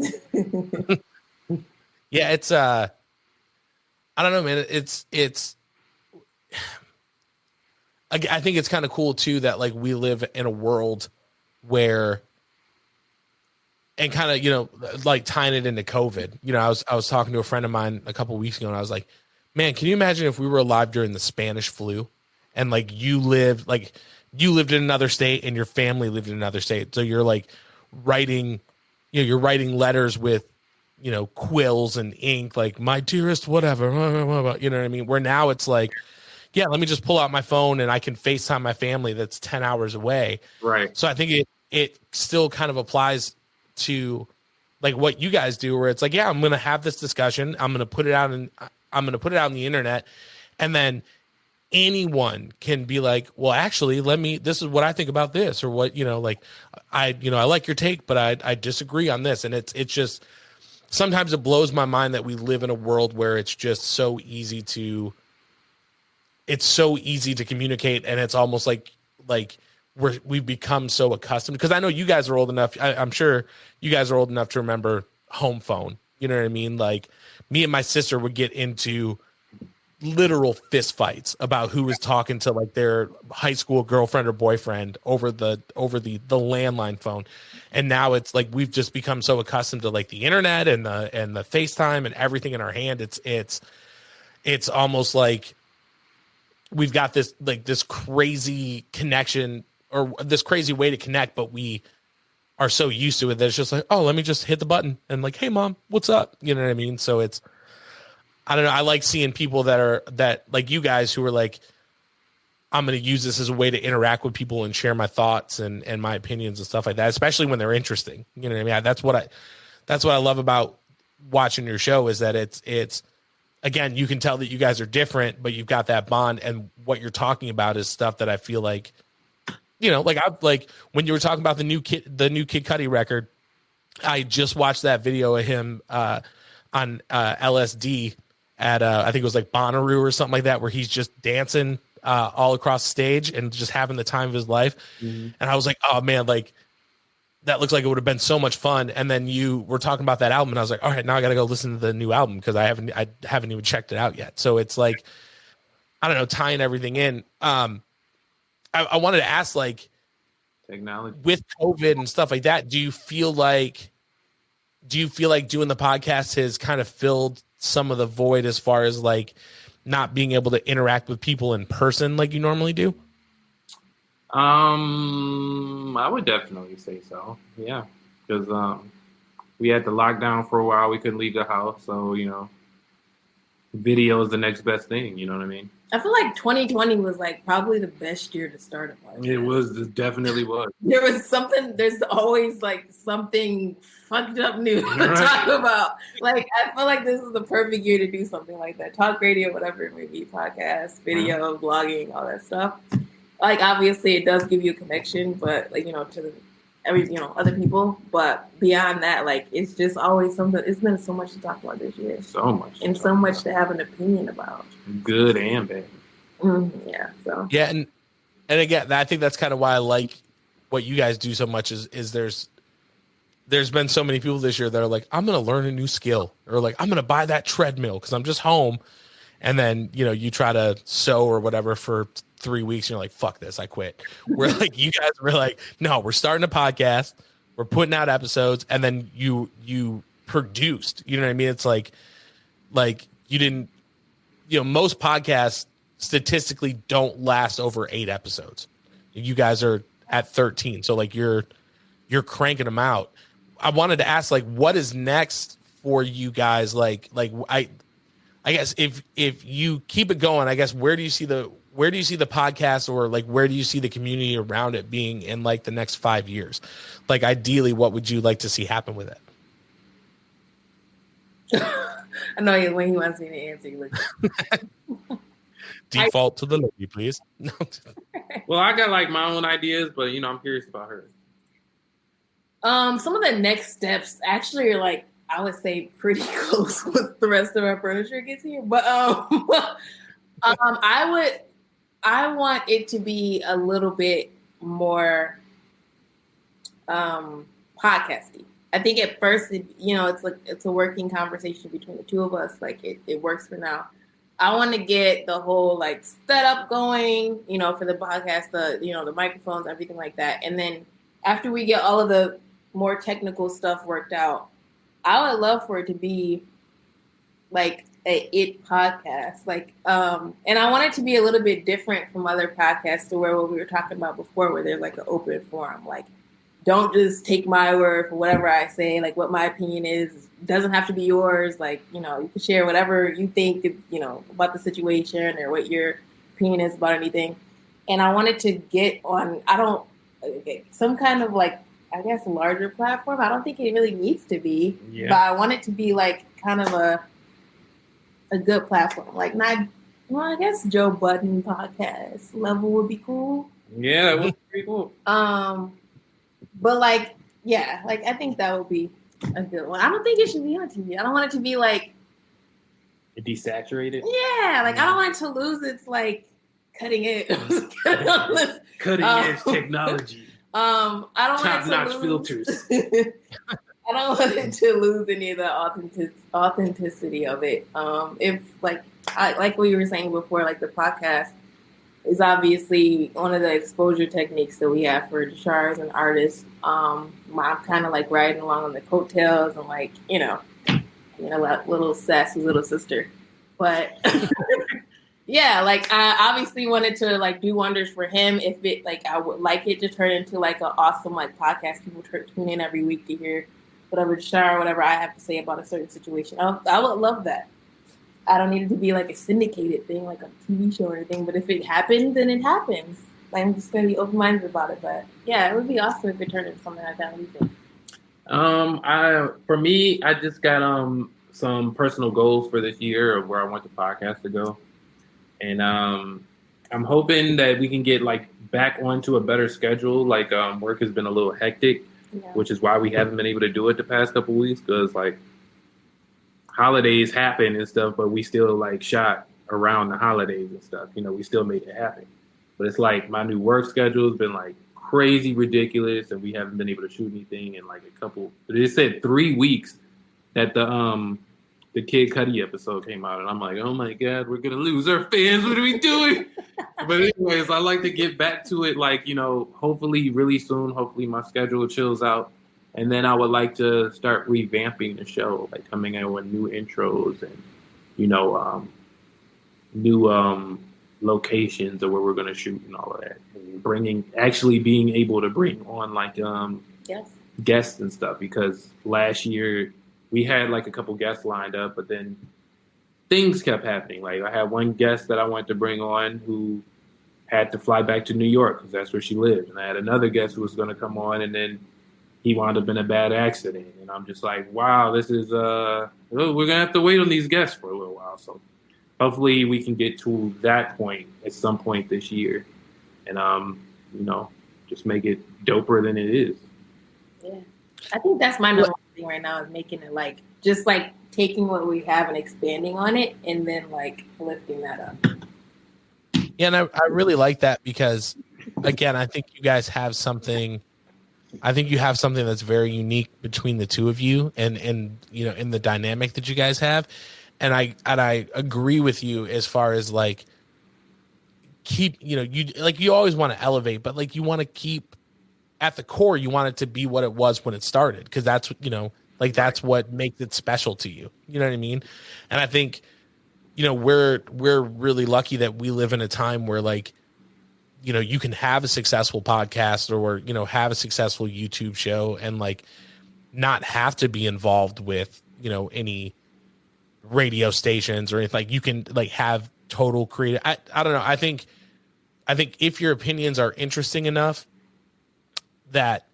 A: Yeah, it's I don't know, man. It's I think it's kind of cool too that like we live in a world where, and kind of, you know, like tying it into COVID, you know, I was talking to a friend of mine a couple of weeks ago and I was like, man, can you imagine if we were alive during the Spanish flu and like you lived in another state and your family lived in another state. So you're like writing, you know, you're writing letters with, you know, quills and ink, like my dearest, whatever, you know what I mean? Where now it's like, yeah, let me just pull out my phone and I can FaceTime my family that's 10 hours away.
C: Right.
A: So I think it still kind of applies to like what you guys do, where it's like, yeah, I'm going to have this discussion. I'm going to put it out on the internet. And then anyone can be like, well, actually, this is what I think about this, or what, you know, like I like your take, but I disagree on this. And it's just, sometimes it blows my mind that we live in a world where it's just so easy to communicate. And it's almost like we've become so accustomed, because I know you guys are old enough. I'm sure you guys are old enough to remember home phone. You know what I mean? Like me and my sister would get into literal fist fights about who was talking to like their high school girlfriend or boyfriend over the landline phone. And now it's like, we've just become so accustomed to like the internet and the FaceTime and everything in our hand. It's almost like we've got this crazy connection, or this crazy way to connect, but we are so used to it that it's just like, oh, let me just hit the button and like, hey mom, what's up? You know what I mean? So it's, I don't know. I like seeing people that like you guys who are like, I'm going to use this as a way to interact with people and share my thoughts and my opinions and stuff like that, especially when they're interesting. You know what I mean? That's what I love about watching your show, is that it's, again, you can tell that you guys are different, but you've got that bond, and what you're talking about is stuff that I feel like, you know, like when you were talking about the new Kid Cudi record, I just watched that video of him on LSD at I think it was like Bonnaroo or something like that, where he's just dancing all across the stage and just having the time of his life. Mm-hmm. And I was like, oh man, like that looks like it would have been so much fun. And then you were talking about that album, and I was like, all right, now I got to go listen to the new album, because I haven't even checked it out yet. So it's like, I don't know, tying everything in. I wanted to ask, like,
C: technology
A: with COVID and stuff like that, do you feel like doing the podcast has kind of filled some of the void as far as like not being able to interact with people in person like you normally do?
C: I would definitely say so. Yeah, because we had the lockdown for a while. We couldn't leave the house, so you know, video is the next best thing. You know what I mean?
B: I feel like 2020 was like probably the best year to start a podcast.
C: It was. It definitely was.
B: There's always like something fucked up new to talk about. Like, I feel like this is the perfect year to do something like that. Talk radio, whatever it may be, podcast, video, blogging, all that stuff. Like, obviously it does give you a connection, but like, you know, to other people. But beyond that, like, it's just always something. It's been so much to talk about this year.
C: So much.
B: And so much to have an opinion about.
C: Good and bad.
B: Yeah. So.
A: Yeah. And again, I think that's kind of why I like what you guys do so much is there's been so many people this year that are like, I'm going to learn a new skill, or like, I'm going to buy that treadmill because I'm just home. And then, you know, you try to sew or whatever for 3 weeks and you're like, fuck this, I quit. We're like, you guys were like, no, we're starting a podcast. we're putting out episodes, and then you produced. You know what I mean? It's like you didn't. Most podcasts statistically don't last over 8 episodes. You guys are at 13, so like you're cranking them out. I wanted to ask, like, what is next for you guys? Like I guess if you keep it going, I guess where do you see the podcast, or like where do you see the community around it being in like the next 5 years? Like ideally, what would you like to see happen with it?
B: I know when he wants me to answer, you look.
A: Default to the lady, please.
C: Well, I got like my own ideas, but I'm curious about her.
B: Some of the next steps actually are like, I would say pretty close once the rest of our furniture gets here. But I want it to be a little bit more podcasty. I think at first, it's a working conversation between the two of us. Like it works for now. I want to get the whole like setup going, for the podcast, the microphones, everything like that. And then after we get all of the more technical stuff worked out, I would love for it to be like it podcast. Like, and I want it to be a little bit different from other podcasts to what we were talking about before, where there's like an open forum. Like, don't just take my word for whatever I say. Like, what my opinion is doesn't have to be yours. Like, you can share whatever you think, about the situation or what your opinion is about anything. And I wanted to get on, some kind of like, I guess, larger platform. I don't think it really needs to be, but I want it to be like kind of a good platform. Like I guess Joe Budden podcast level would be cool.
C: Yeah, that would be pretty cool.
B: But like, yeah, like I think that would be a good one. I don't think it should be on TV. I don't want it to be like
C: desaturated.
B: Yeah, like I don't want it to lose its like cutting edge
C: technology.
B: I don't
C: top-notch filters.
B: I don't want it to lose any of the authenticity of it. If like we were saying before, like the podcast is obviously one of the exposure techniques that we have for Jashar as an artist. I'm kind of like riding along on the coattails and like, little sassy little sister. But yeah, like I obviously wanted to like do wonders for him. If it like, I would like it to turn into like an awesome like podcast. People tune in every week to hear whatever Jashar, whatever I have to say about a certain situation. I would love that. I don't need it to be like a syndicated thing, like a TV show or anything. But if it happens, then it happens. Like, I'm just going to be open-minded about it. But yeah, it would be awesome if it turned into something like that. What do you think?
C: For me, I just got some personal goals for this year of where I want the podcast to go. And I'm hoping that we can get like back onto a better schedule. Like work has been a little hectic, which is why we haven't been able to do it the past couple of weeks, because like holidays happen and stuff, but we still like shot around the holidays and stuff. We still made it happen. But it's like my new work schedule has been like crazy ridiculous, and we haven't been able to shoot anything in like a couple. They said 3 weeks that the Kid Cudi episode came out, and I'm like, oh my God, we're gonna lose our fans. What are we doing? But anyways, I like to get back to it, like, hopefully really soon. Hopefully my schedule chills out, and then I would like to start revamping the show, like coming in with new intros and new locations of where we're gonna shoot and all of that, and being able to bring on like guests and stuff, because last year we had like a couple guests lined up, but then things kept happening. Like I had one guest that I wanted to bring on who had to fly back to New York because that's where she lived. And I had another guest who was going to come on, and then he wound up in a bad accident. And I'm just like, wow, this is, we're going to have to wait on these guests for a little while. So hopefully we can get to that point at some point this year and, just make it doper than it is.
B: Yeah. I think that's my number one thing right now, is making it like, just like taking what we have and expanding on it, and then like lifting that up.
A: Yeah, and I really like that because, again, I think you guys have something. I think you have something that's very unique between the two of you, and in the dynamic that you guys have, and I agree with you as far as like you always want to elevate, but like you want to keep at the core, you want it to be what it was when it started, because that's, you know, like that's what makes it special to you. You know what I mean? And I think, you know, we're really lucky that we live in a time where, like, you know, you can have a successful podcast or, you know, have a successful YouTube show and like not have to be involved with, you know, any radio stations or anything. Like, you can like have total creative. I don't know. I think if your opinions are interesting enough, that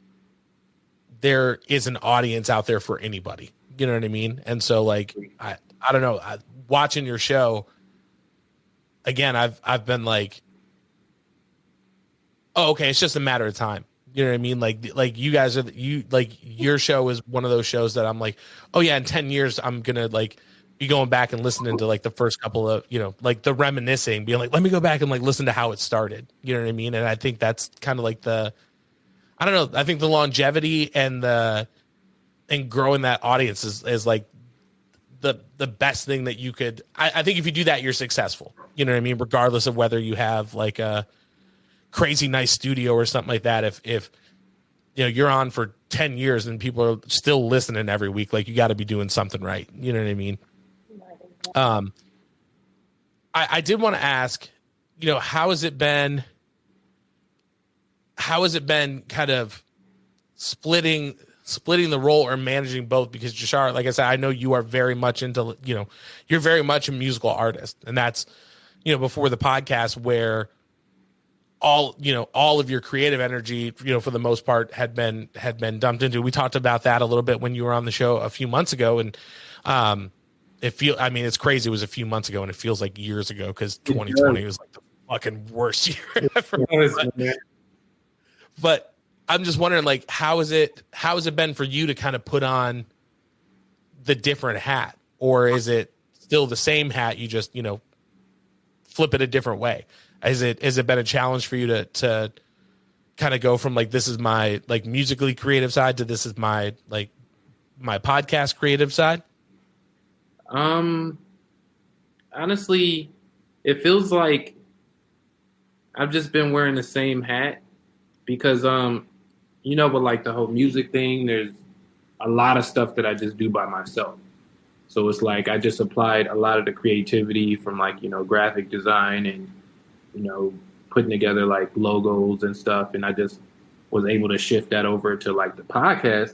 A: there is an audience out there for anybody. You know what I mean? And so, like, I don't know. Watching your show again, I've been like, oh, okay, it's just a matter of time. You know what I mean? Like you guys are, your show is one of those shows that I'm like, oh yeah, in 10 years, I'm going to like be going back and listening to like the first couple of, you know, like the reminiscing, being like, let me go back and like listen to how it started. You know what I mean? And I think that's kind of like I don't know. I think the longevity and growing that audience is like the best thing that you could, I think if you do that, you're successful. You know what I mean? Regardless of whether you have like a crazy nice studio or something like that. If you know, you're on for 10 years and people are still listening every week, like, you got to be doing something right. You know what I mean? I did want to ask, you know, how has it been kind of splitting the role or managing both? Because Jashar, like I said, I know you are very much into, you know, you're very much a musical artist, and that's, you know, before the podcast, where all of your creative energy, you know, for the most part had been dumped into. We talked about that a little bit when you were on the show a few months ago. And it's crazy. It was a few months ago and it feels like years ago, because 2020 was like the fucking worst year ever. But I'm just wondering, like, how has it been for you to kind of put on the different hat, or is it still the same hat? You just, you know, flip it a different way. Has it been a challenge for you to kind of go from like, this is my like musically creative side to this is my like my podcast creative side?
C: Honestly, it feels like I've just been wearing the same hat, because you know, with like the whole music thing, there's a lot of stuff that I just do by myself. So it's like I just applied a lot of the creativity from like, you know, graphic design and, you know, putting together like logos and stuff. And I just was able to shift that over to like the podcast.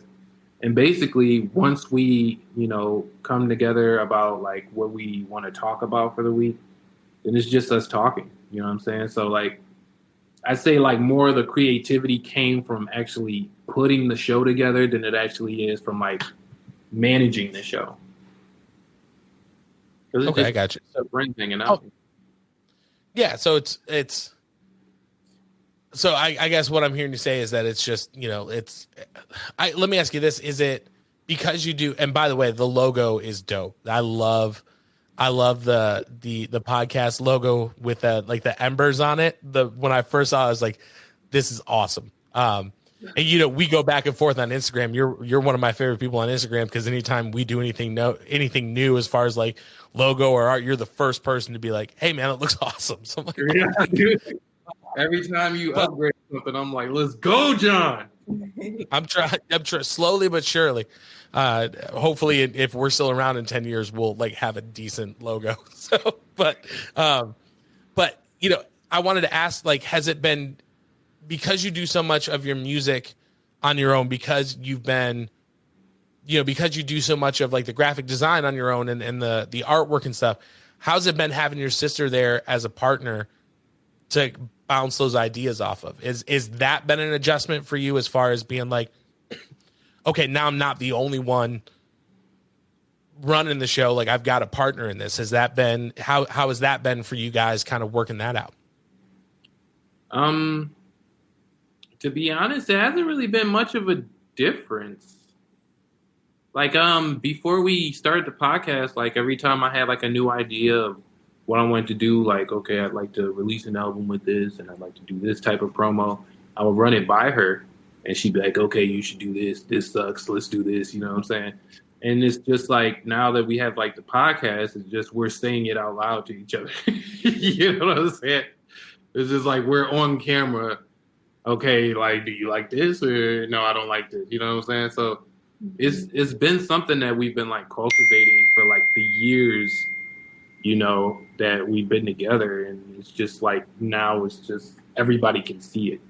C: And basically, once we, you know, come together about like what we want to talk about for the week, then it's just us talking. You know what I'm saying? So like, I say like more of the creativity came from actually putting the show together than it actually is from like managing the show.
A: Okay, I got you.
C: It's a brain thing, you know? Oh.
A: Yeah, so it's so I guess what I'm hearing you say is that it's just, you know, let me ask you this. Is it because you do, and by the way, the logo is dope. I love the podcast logo with like the embers on it. When I first saw it, I was like, this is awesome. And you know, we go back and forth on Instagram. You're one of my favorite people on Instagram, because anytime we do anything new as far as like logo or art, you're the first person to be like, hey man, it looks awesome. So I'm like,
C: yeah, dude. Every time you upgrade something, I'm like, let's go, John.
A: I'm trying slowly but surely. Hopefully, if we're still around in 10 years, we'll like have a decent logo. So, but you know, I wanted to ask, like, has it been, because you do so much of your music on your own, because you do so much of like the graphic design on your own and the artwork and stuff, how's it been having your sister there as a partner to bounce those ideas off of? Is that been an adjustment for you as far as being like, okay, now I'm not the only one running the show, like I've got a partner in this? Has that been, how has that been for you guys kind of working that out?
C: To be honest, it hasn't really been much of a difference. Like, before we started the podcast, like every time I had like a new idea of what I wanted to do, like, okay, I'd like to release an album with this, and I'd like to do this type of promo, I would run it by her, and she'd be like, okay, you should do this. This sucks. Let's do this. You know what I'm saying? And it's just like, now that we have like the podcast, it's just, we're saying it out loud to each other. You know what I'm saying? It's just like, we're on camera okay, like, do you like this or no, I don't like this. You know what I'm saying? So it's been something that we've been like cultivating for like the years, you know, that we've been together, and it's just like now it's just everybody can see it.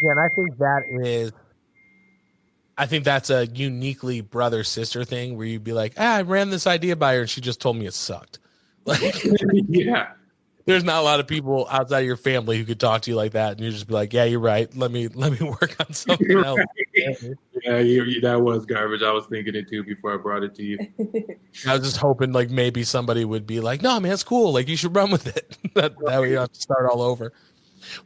A: Yeah, and I think that's a uniquely brother sister thing where you'd be like, I ran this idea by her and she just told me it sucked. Like,
C: Yeah.
A: there's not a lot of people outside of your family who could talk to you like that, and you just be like, yeah, you're right. Let me work on something else.
C: Yeah, that was garbage. I was thinking it too before I brought it to you.
A: I was just hoping like maybe somebody would be like, no, man, it's cool. Like you should run with it. that way you don't have to start all over.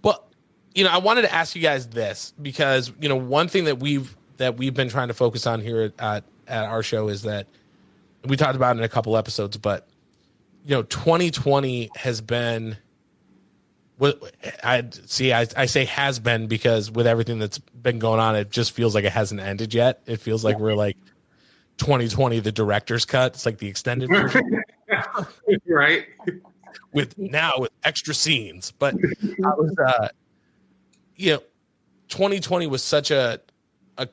A: But you know, I wanted to ask you guys this because, you know, one thing that we've been trying to focus on here at our show is that we talked about it in a couple episodes, but you know, 2020 has been what I say has been because with everything that's been going on, it just feels like it hasn't ended yet. It feels like we're like 2020, the director's cut. It's like the extended version.
C: Right.
A: with extra scenes. But I was, you know, 2020 was such a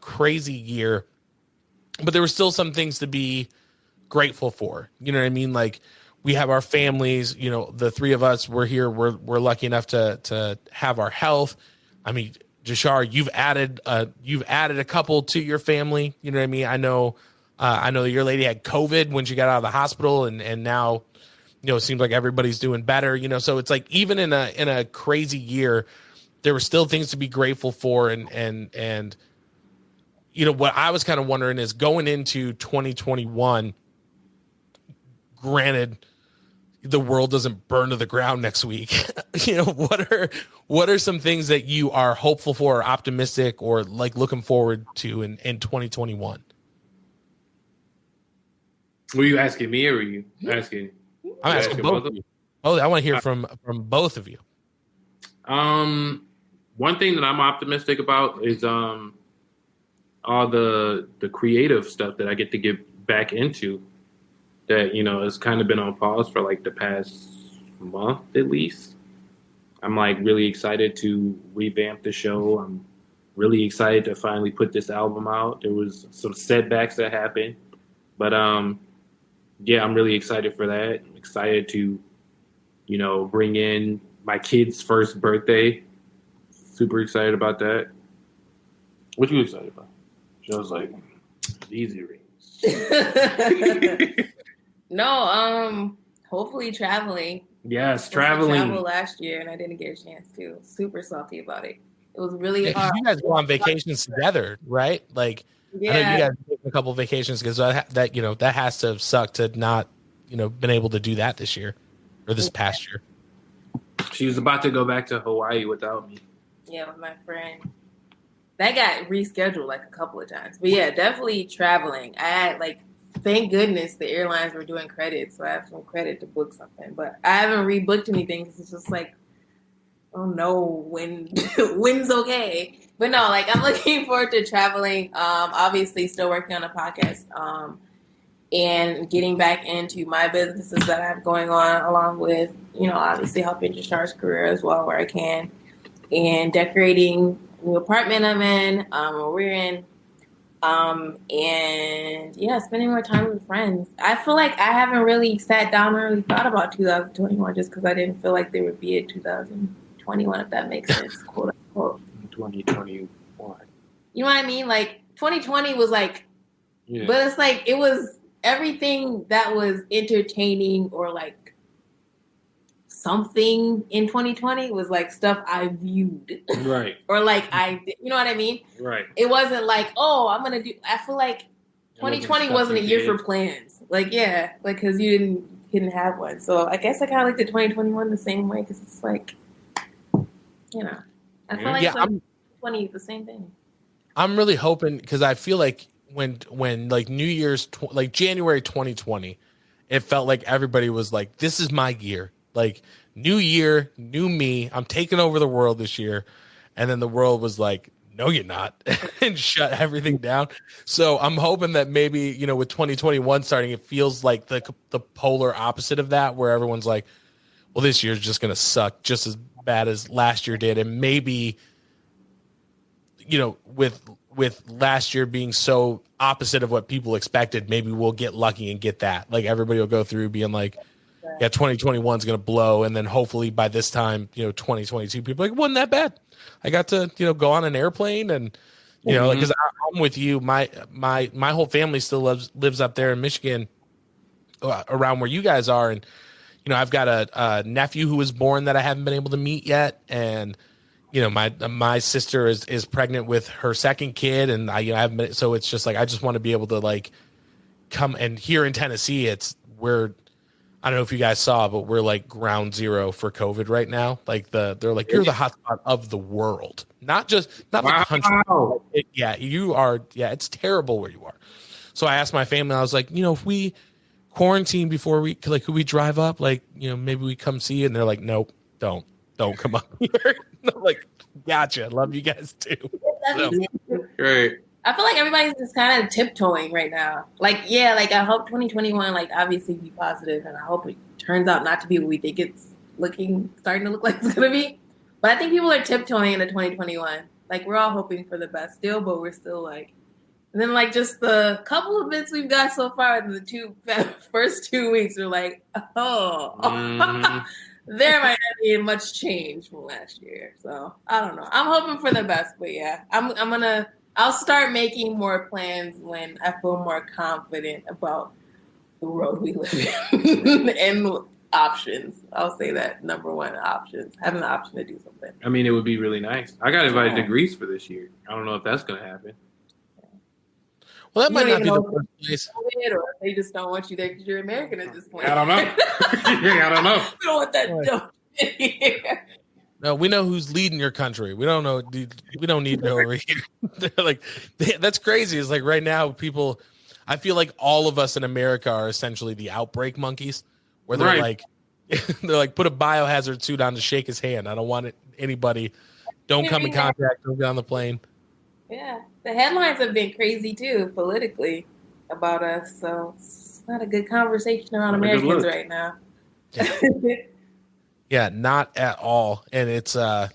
A: crazy year, but there were still some things to be grateful for. You know what I mean? Like, we have our families, you know, the three of us, we're here. We're lucky enough to have our health. I mean, Jashar, you've added a couple to your family. You know what I mean? I know that your lady had COVID when she got out of the hospital, and now, you know, it seems like everybody's doing better, you know? So it's like, even in a crazy year, there were still things to be grateful for. And, you know, what I was kind of wondering is going into 2021, granted, the world doesn't burn to the ground next week. You know, what are some things that you are hopeful for or optimistic or like looking forward to in 2021?
C: Were you asking me or were you asking?
A: I'm asking both of you. Oh, I want to hear from both of you.
C: One thing that I'm optimistic about is all the creative stuff that I get to get back into. That, you know, has kind of been on pause for like the past month at least. I'm like really excited to revamp the show. I'm really excited to finally put this album out. There was some setbacks that happened, but yeah, I'm really excited for that. I'm excited to, you know, bring in my kid's first birthday. Super excited about that. What you excited about? She was like, easy rings.
B: No, hopefully traveling.
C: Yes, traveling.
B: I traveled last year and I didn't get a chance to. Super salty about it. It was really hard.
A: You guys go on vacations together, right? Like,
B: yeah.
A: I know you guys took a couple of vacations because that, you know, that has to have sucked to not, you know, been able to do that this year or this past year.
C: She was about to go back to Hawaii without me.
B: Yeah, with my friend. That got rescheduled like a couple of times. But yeah, definitely traveling. I had like, thank goodness the airlines were doing credit, so I have some credit to book something. But I haven't rebooked anything because it's just like, oh no, when's okay. But no, like I'm looking forward to traveling. Obviously, still working on a podcast, and getting back into my businesses that I have going on, along with, you know, obviously helping Jashar's career as well where I can, and decorating the new apartment I'm in, or we're in. And yeah, spending more time with friends. I feel like I haven't really sat down and really thought about 2021 just because I didn't feel like there would be a 2021, if that makes sense, quote unquote.
C: 2021.
B: You know what I mean? Like 2020 was like, yeah. But it's like it was everything that was entertaining or like something in 2020 was like stuff I viewed.
C: Right.
B: Or like you know what I mean?
C: Right.
B: It wasn't like, oh, I'm going to do, I feel like 2020 wasn't a year for plans. Like, yeah, like, because you didn't have one. So I guess I kind of like the 2021 the same way because it's like, you know, I feel like 2020 is the same thing.
A: I'm really hoping because I feel like when like New Year's, like January 2020, it felt like everybody was like, this is my year. Like, new year, new me. I'm taking over the world this year. And then the world was like, no, you're not, and shut everything down. So I'm hoping that maybe, you know, with 2021 starting, it feels like the polar opposite of that, where everyone's like, well, this year's just going to suck just as bad as last year did. And maybe, with last year being so opposite of what people expected, maybe we'll get lucky and get that. Like everybody will go through being like, yeah, 2021 is going to blow. And then hopefully by this time, 2022, people are like, wasn't that bad. I got to, go on an airplane and, because I'm with you. My whole family still lives up there in Michigan, around where you guys are. And, I've got a nephew who was born that I haven't been able to meet yet. And, my sister is pregnant with her second kid. And I haven't been, so it's just like, I just want to be able to like come, and here in Tennessee, I don't know if you guys saw, but we're like ground zero for COVID right now. Like they're like, you're the hotspot of the world, not the country. You are. Yeah, it's terrible where you are. So I asked my family, I was like, if we quarantine before could we drive up? Like, maybe we come see you. And they're like, nope, don't come up here. I'm like, gotcha. Love you guys too. So,
C: great.
B: I feel like everybody's just kind of tiptoeing right now. Like, yeah, like I hope 2021, like obviously be positive, and I hope it turns out not to be what we think it's starting to look like it's gonna be. But I think people are tiptoeing into 2021. Like we're all hoping for the best still, but we're still like, and then like just the couple of events we've got so far in the first 2 weeks, we're like, there might not be much change from last year. So I don't know. I'm hoping for the best, but yeah, I'll start making more plans when I feel more confident about the road we live in and options. I'll say that number one, options. Having the option to do something.
C: I mean, it would be really nice. I got invited to Greece for this year. I don't know if that's going to happen.
A: Well, that might not be the first place.
B: Or they just don't want you there because you're American at this point.
C: I don't know. I don't know.
B: We don't want that.
A: No, we know who's leading your country. We don't know. We don't need to know over here. They're like, that's crazy. It's like right now, people, I feel like all of us in America are essentially the outbreak monkeys, where they're like, put a biohazard suit on to shake his hand. I don't want anybody. Don't come in contact. Don't get on the plane.
B: Yeah, the headlines have been crazy too politically about us. So it's not a good conversation around Americans right now.
A: Yeah, not at all. And it's I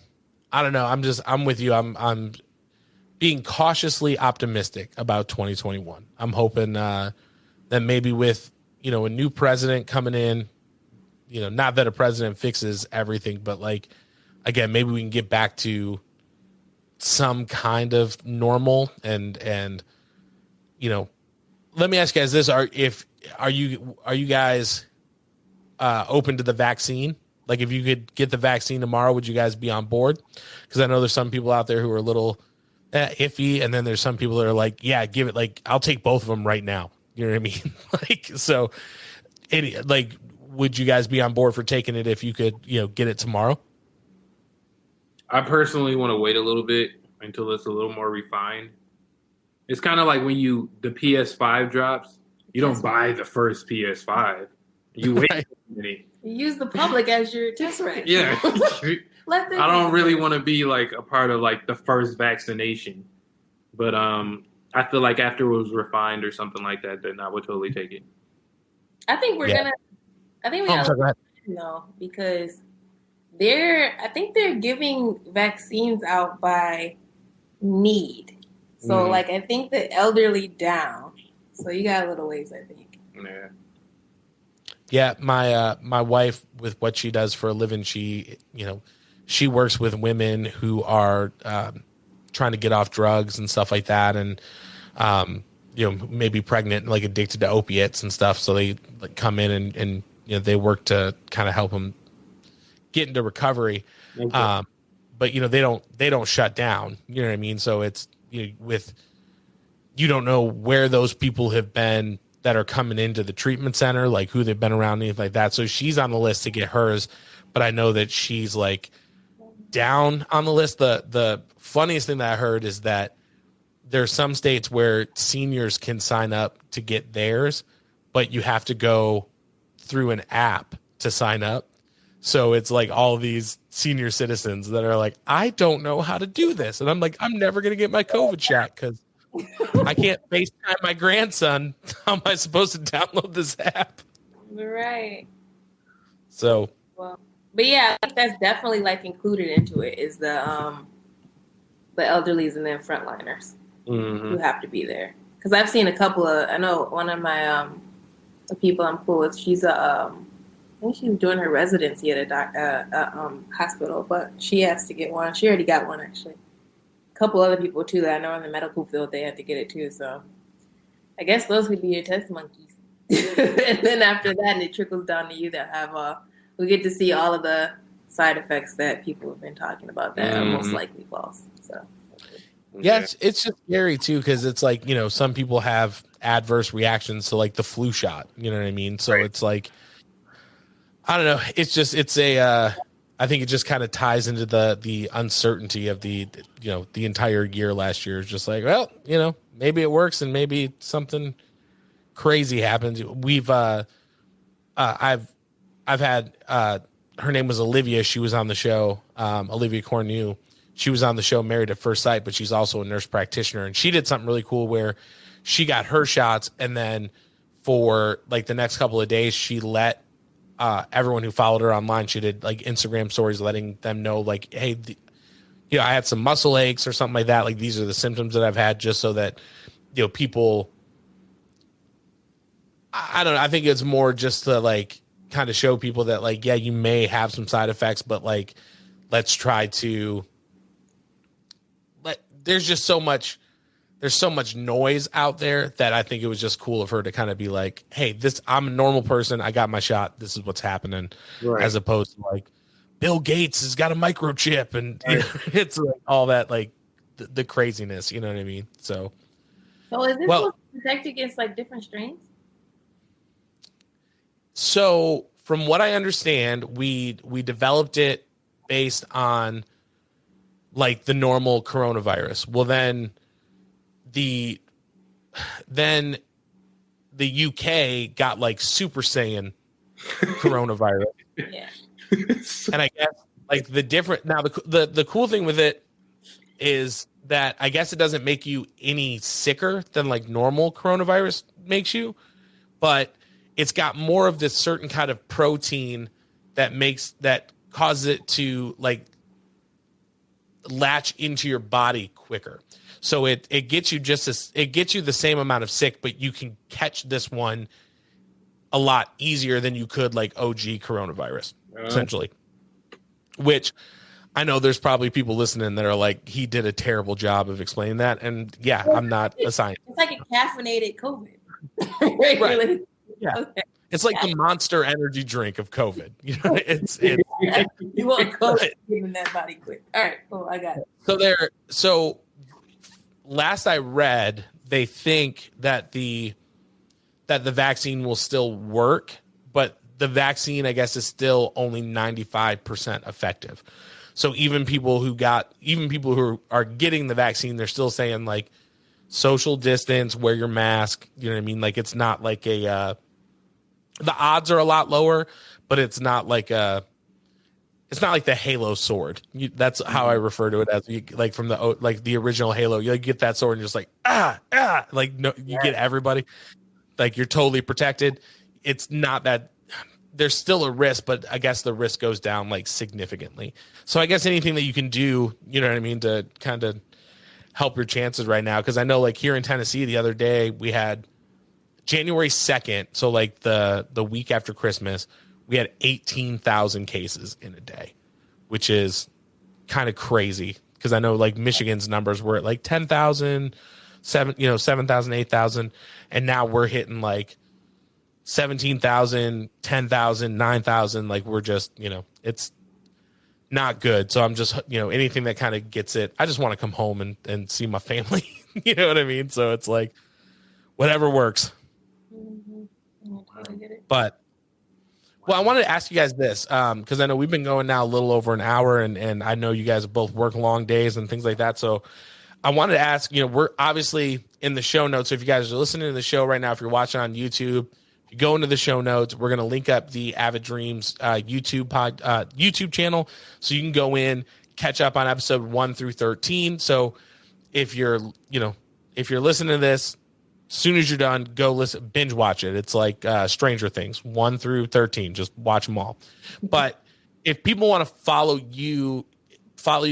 A: don't know. I'm with you. I'm being cautiously optimistic about 2021. I'm hoping that maybe with, a new president coming in, not that a president fixes everything, but like, again, maybe we can get back to some kind of normal and let me ask you guys this. Are you guys open to the vaccine? Like if you could get the vaccine tomorrow, would you guys be on board? Because I know there's some people out there who are a little iffy, and then there's some people that are like, yeah, give it. Like I'll take both of them right now. You know what I mean? Like so, would you guys be on board for taking it if you could, get it tomorrow?
C: I personally want to wait a little bit until it's a little more refined. It's kind of like when the PS5 drops, you don't buy the first PS5. You wait. Right.
B: You use the public as your test rate.
C: Yeah. I don't really want to be like a part of like the first vaccination. But I feel like after it was refined or something like that, then I would totally take it.
B: I think we gotta know because I think they're giving vaccines out by need. So like I think the elderly down. So you got a little ways, I think.
C: Yeah.
A: Yeah, my wife, with what she does for a living, she works with women who are trying to get off drugs and stuff like that, and maybe pregnant and like addicted to opiates and stuff. So they like come in and they work to kind of help them get into recovery. Okay. But they don't shut down. You know what I mean? So it's you don't know where those people have been that are coming into the treatment center, like who they've been around, anything like that. So she's on the list to get hers, but I know that she's like down on the list. The funniest thing that I heard is that there's some states where seniors can sign up to get theirs, but you have to go through an app to sign up. So it's like all these senior citizens that are like, I don't know how to do this. And I'm like, I'm never going to get my COVID shot because I can't FaceTime my grandson. How am I supposed to download this app?
B: Right.
A: So,
B: But yeah, I think that's definitely like included into it is the elderlies and then frontliners who have to be there. Because I've seen a couple of, I know one of my the people I'm cool with, she's I think she's doing her residency at a hospital, but she has to get one. She already got one actually. A couple other people too that I know in the medical field, they had to get it too. So I guess those could be your test monkeys. And then after that, it trickles down to you that have we get to see all of the side effects that people have been talking about that are most likely false. So
A: yeah, it's just scary too, because it's like, you know, some people have adverse reactions to like the flu shot, you know what I mean? So it's like, I don't know, I think it just kind of ties into the uncertainty of the entire year last year. It's just like, well, you know, maybe it works and maybe something crazy happens. We've I've had her name was Olivia. She was on the show. Olivia Cornu. She was on the show Married at First Sight, but she's also a nurse practitioner. And she did something really cool where she got her shots. And then for like the next couple of days, she let everyone who followed her online, she did like Instagram stories letting them know like, hey, I had some muscle aches or something like that. Like these are the symptoms that I've had, just so that, people, I don't know. I think it's more just to like kind of show people that like, yeah, you may have some side effects, but like, let's try to there's so much noise out there that I think it was just cool of her to kind of be like, hey, I'm a normal person. I got my shot. This is what's happening. Right. As opposed to like Bill Gates has got a microchip and it's like all that, like the craziness, you know what I mean? So
B: is this supposed to protect against like different strains?
A: So from what I understand, we developed it based on like the normal coronavirus. Well, then the UK got like Super Saiyan coronavirus.
B: Yeah.
A: And I guess like the cool thing with it is that I guess it doesn't make you any sicker than like normal coronavirus makes you, but it's got more of this certain kind of protein that causes it to like latch into your body quicker. So it gets you it gets you the same amount of sick, but you can catch this one a lot easier than you could like OG coronavirus, essentially. Which I know there's probably people listening that are like, he did a terrible job of explaining that. And yeah, I'm not a scientist.
B: It's like a caffeinated COVID.
A: Right. Yeah. Okay. It's like the Monster energy drink of COVID. You know, it's
B: you want COVID in that body quick. All right, cool. I got it.
A: So last I read, they think that the vaccine will still work, but the vaccine, I guess, is still only 95% effective. So even people who are getting the vaccine, they're still saying like social distance, wear your mask. You know what I mean? Like it's not like the odds are a lot lower, but it's not like the Halo sword. That's how I refer to it as, like from the original Halo. You get that sword and you're just like like no, you get everybody. Like you're totally protected. It's not that. There's still a risk, but I guess the risk goes down like significantly. So I guess anything that you can do, you know what I mean, to kind of help your chances right now. Because I know like here in Tennessee the other day we had January 2nd, so like the week after Christmas, we had 18,000 cases in a day, which is kind of crazy because I know like Michigan's numbers were at like 10,000, 7,000, 8,000, and now we're hitting like 17,000, 10,000, 9,000. Like we're just, it's not good. So I'm just, anything that kind of gets it. I just want to come home and see my family. You know what I mean? So it's like whatever works. But I wanted to ask you guys this because I know we've been going now a little over an hour, and I know you guys both work long days and things like that. So I wanted to ask, we're obviously in the show notes. So if you guys are listening to the show right now, if you're watching on YouTube, if you go into the show notes, we're going to link up the Avid Dreams YouTube channel, so you can go in, catch up on episode 1 through 13. So if you're listening to this, as soon as you're done, go binge watch it. It's like Stranger Things 1 through 13. Just watch them all. But if people want to follow you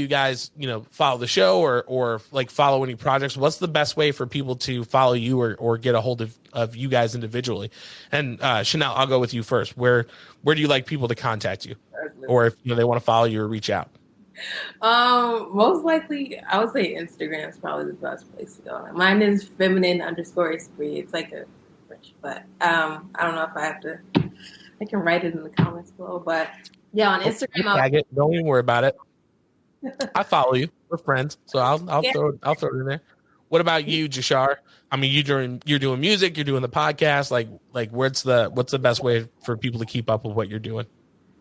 A: guys, follow the show or like follow any projects, what's the best way for people to follow you or get a hold of you guys individually? And Chanel, I'll go with you first. Where do you like people to contact you, or if they want to follow you or reach out?
B: Most likely, I would say Instagram is probably the best place to go. Mine is feminine_Esprit. It's like a French, but I don't know if I can write it in the comments below. But yeah, on Instagram,
A: don't even worry about it. I follow you. We're friends, so I'll throw it in there. What about you, Jashar? I mean, you're doing music, you're doing the podcast. Like what's the best way for people to keep up with what you're doing?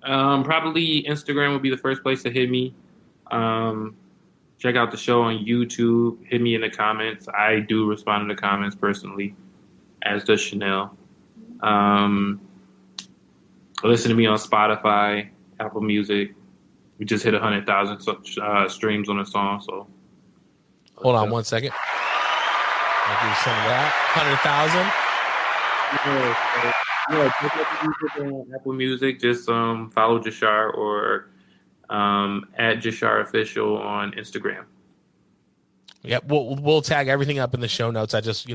C: Probably Instagram would be the first place to hit me. Check out the show on YouTube. Hit me in the comments. I do respond to the comments personally, as does Chanel. Listen to me on Spotify, Apple Music. We just hit 100,000 streams on the song. So
A: hold on 1 second. I'll do some of that.
C: 100,000. Yeah, check out the music on Apple Music. Just follow Jashar or at Jashar Official on Instagram.
A: Yeah, we'll tag everything up in the show notes. I just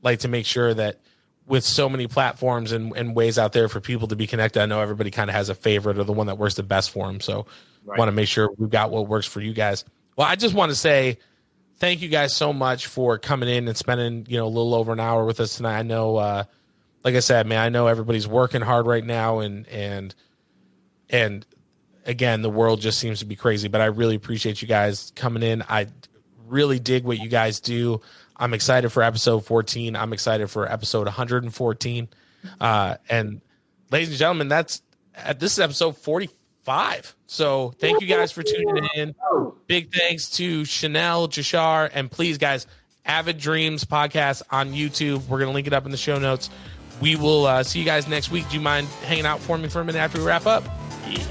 A: like to make sure that with so many platforms and ways out there for people to be connected, I know everybody kind of has a favorite or the one that works the best for them. So want to make sure we've got what works for you guys. Well, I just want to say thank you guys so much for coming in and spending a little over an hour with us tonight. I know, like I said, man, I know everybody's working hard right now, and again, the world just seems to be crazy. But I really appreciate you guys coming in. I really dig what you guys do. I'm excited for episode 14. I'm excited for episode 114. And ladies and gentlemen, this is episode 45. So thank you guys for tuning in. Big thanks to Chanel, Jashar, and please, guys, Avid Dreams podcast on YouTube. We're going to link it up in the show notes. We will see you guys next week. Do you mind hanging out for me for a minute after we wrap up?
B: Thank you.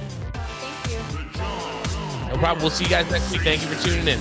A: No problem. We'll see you guys next week. Thank you for tuning in.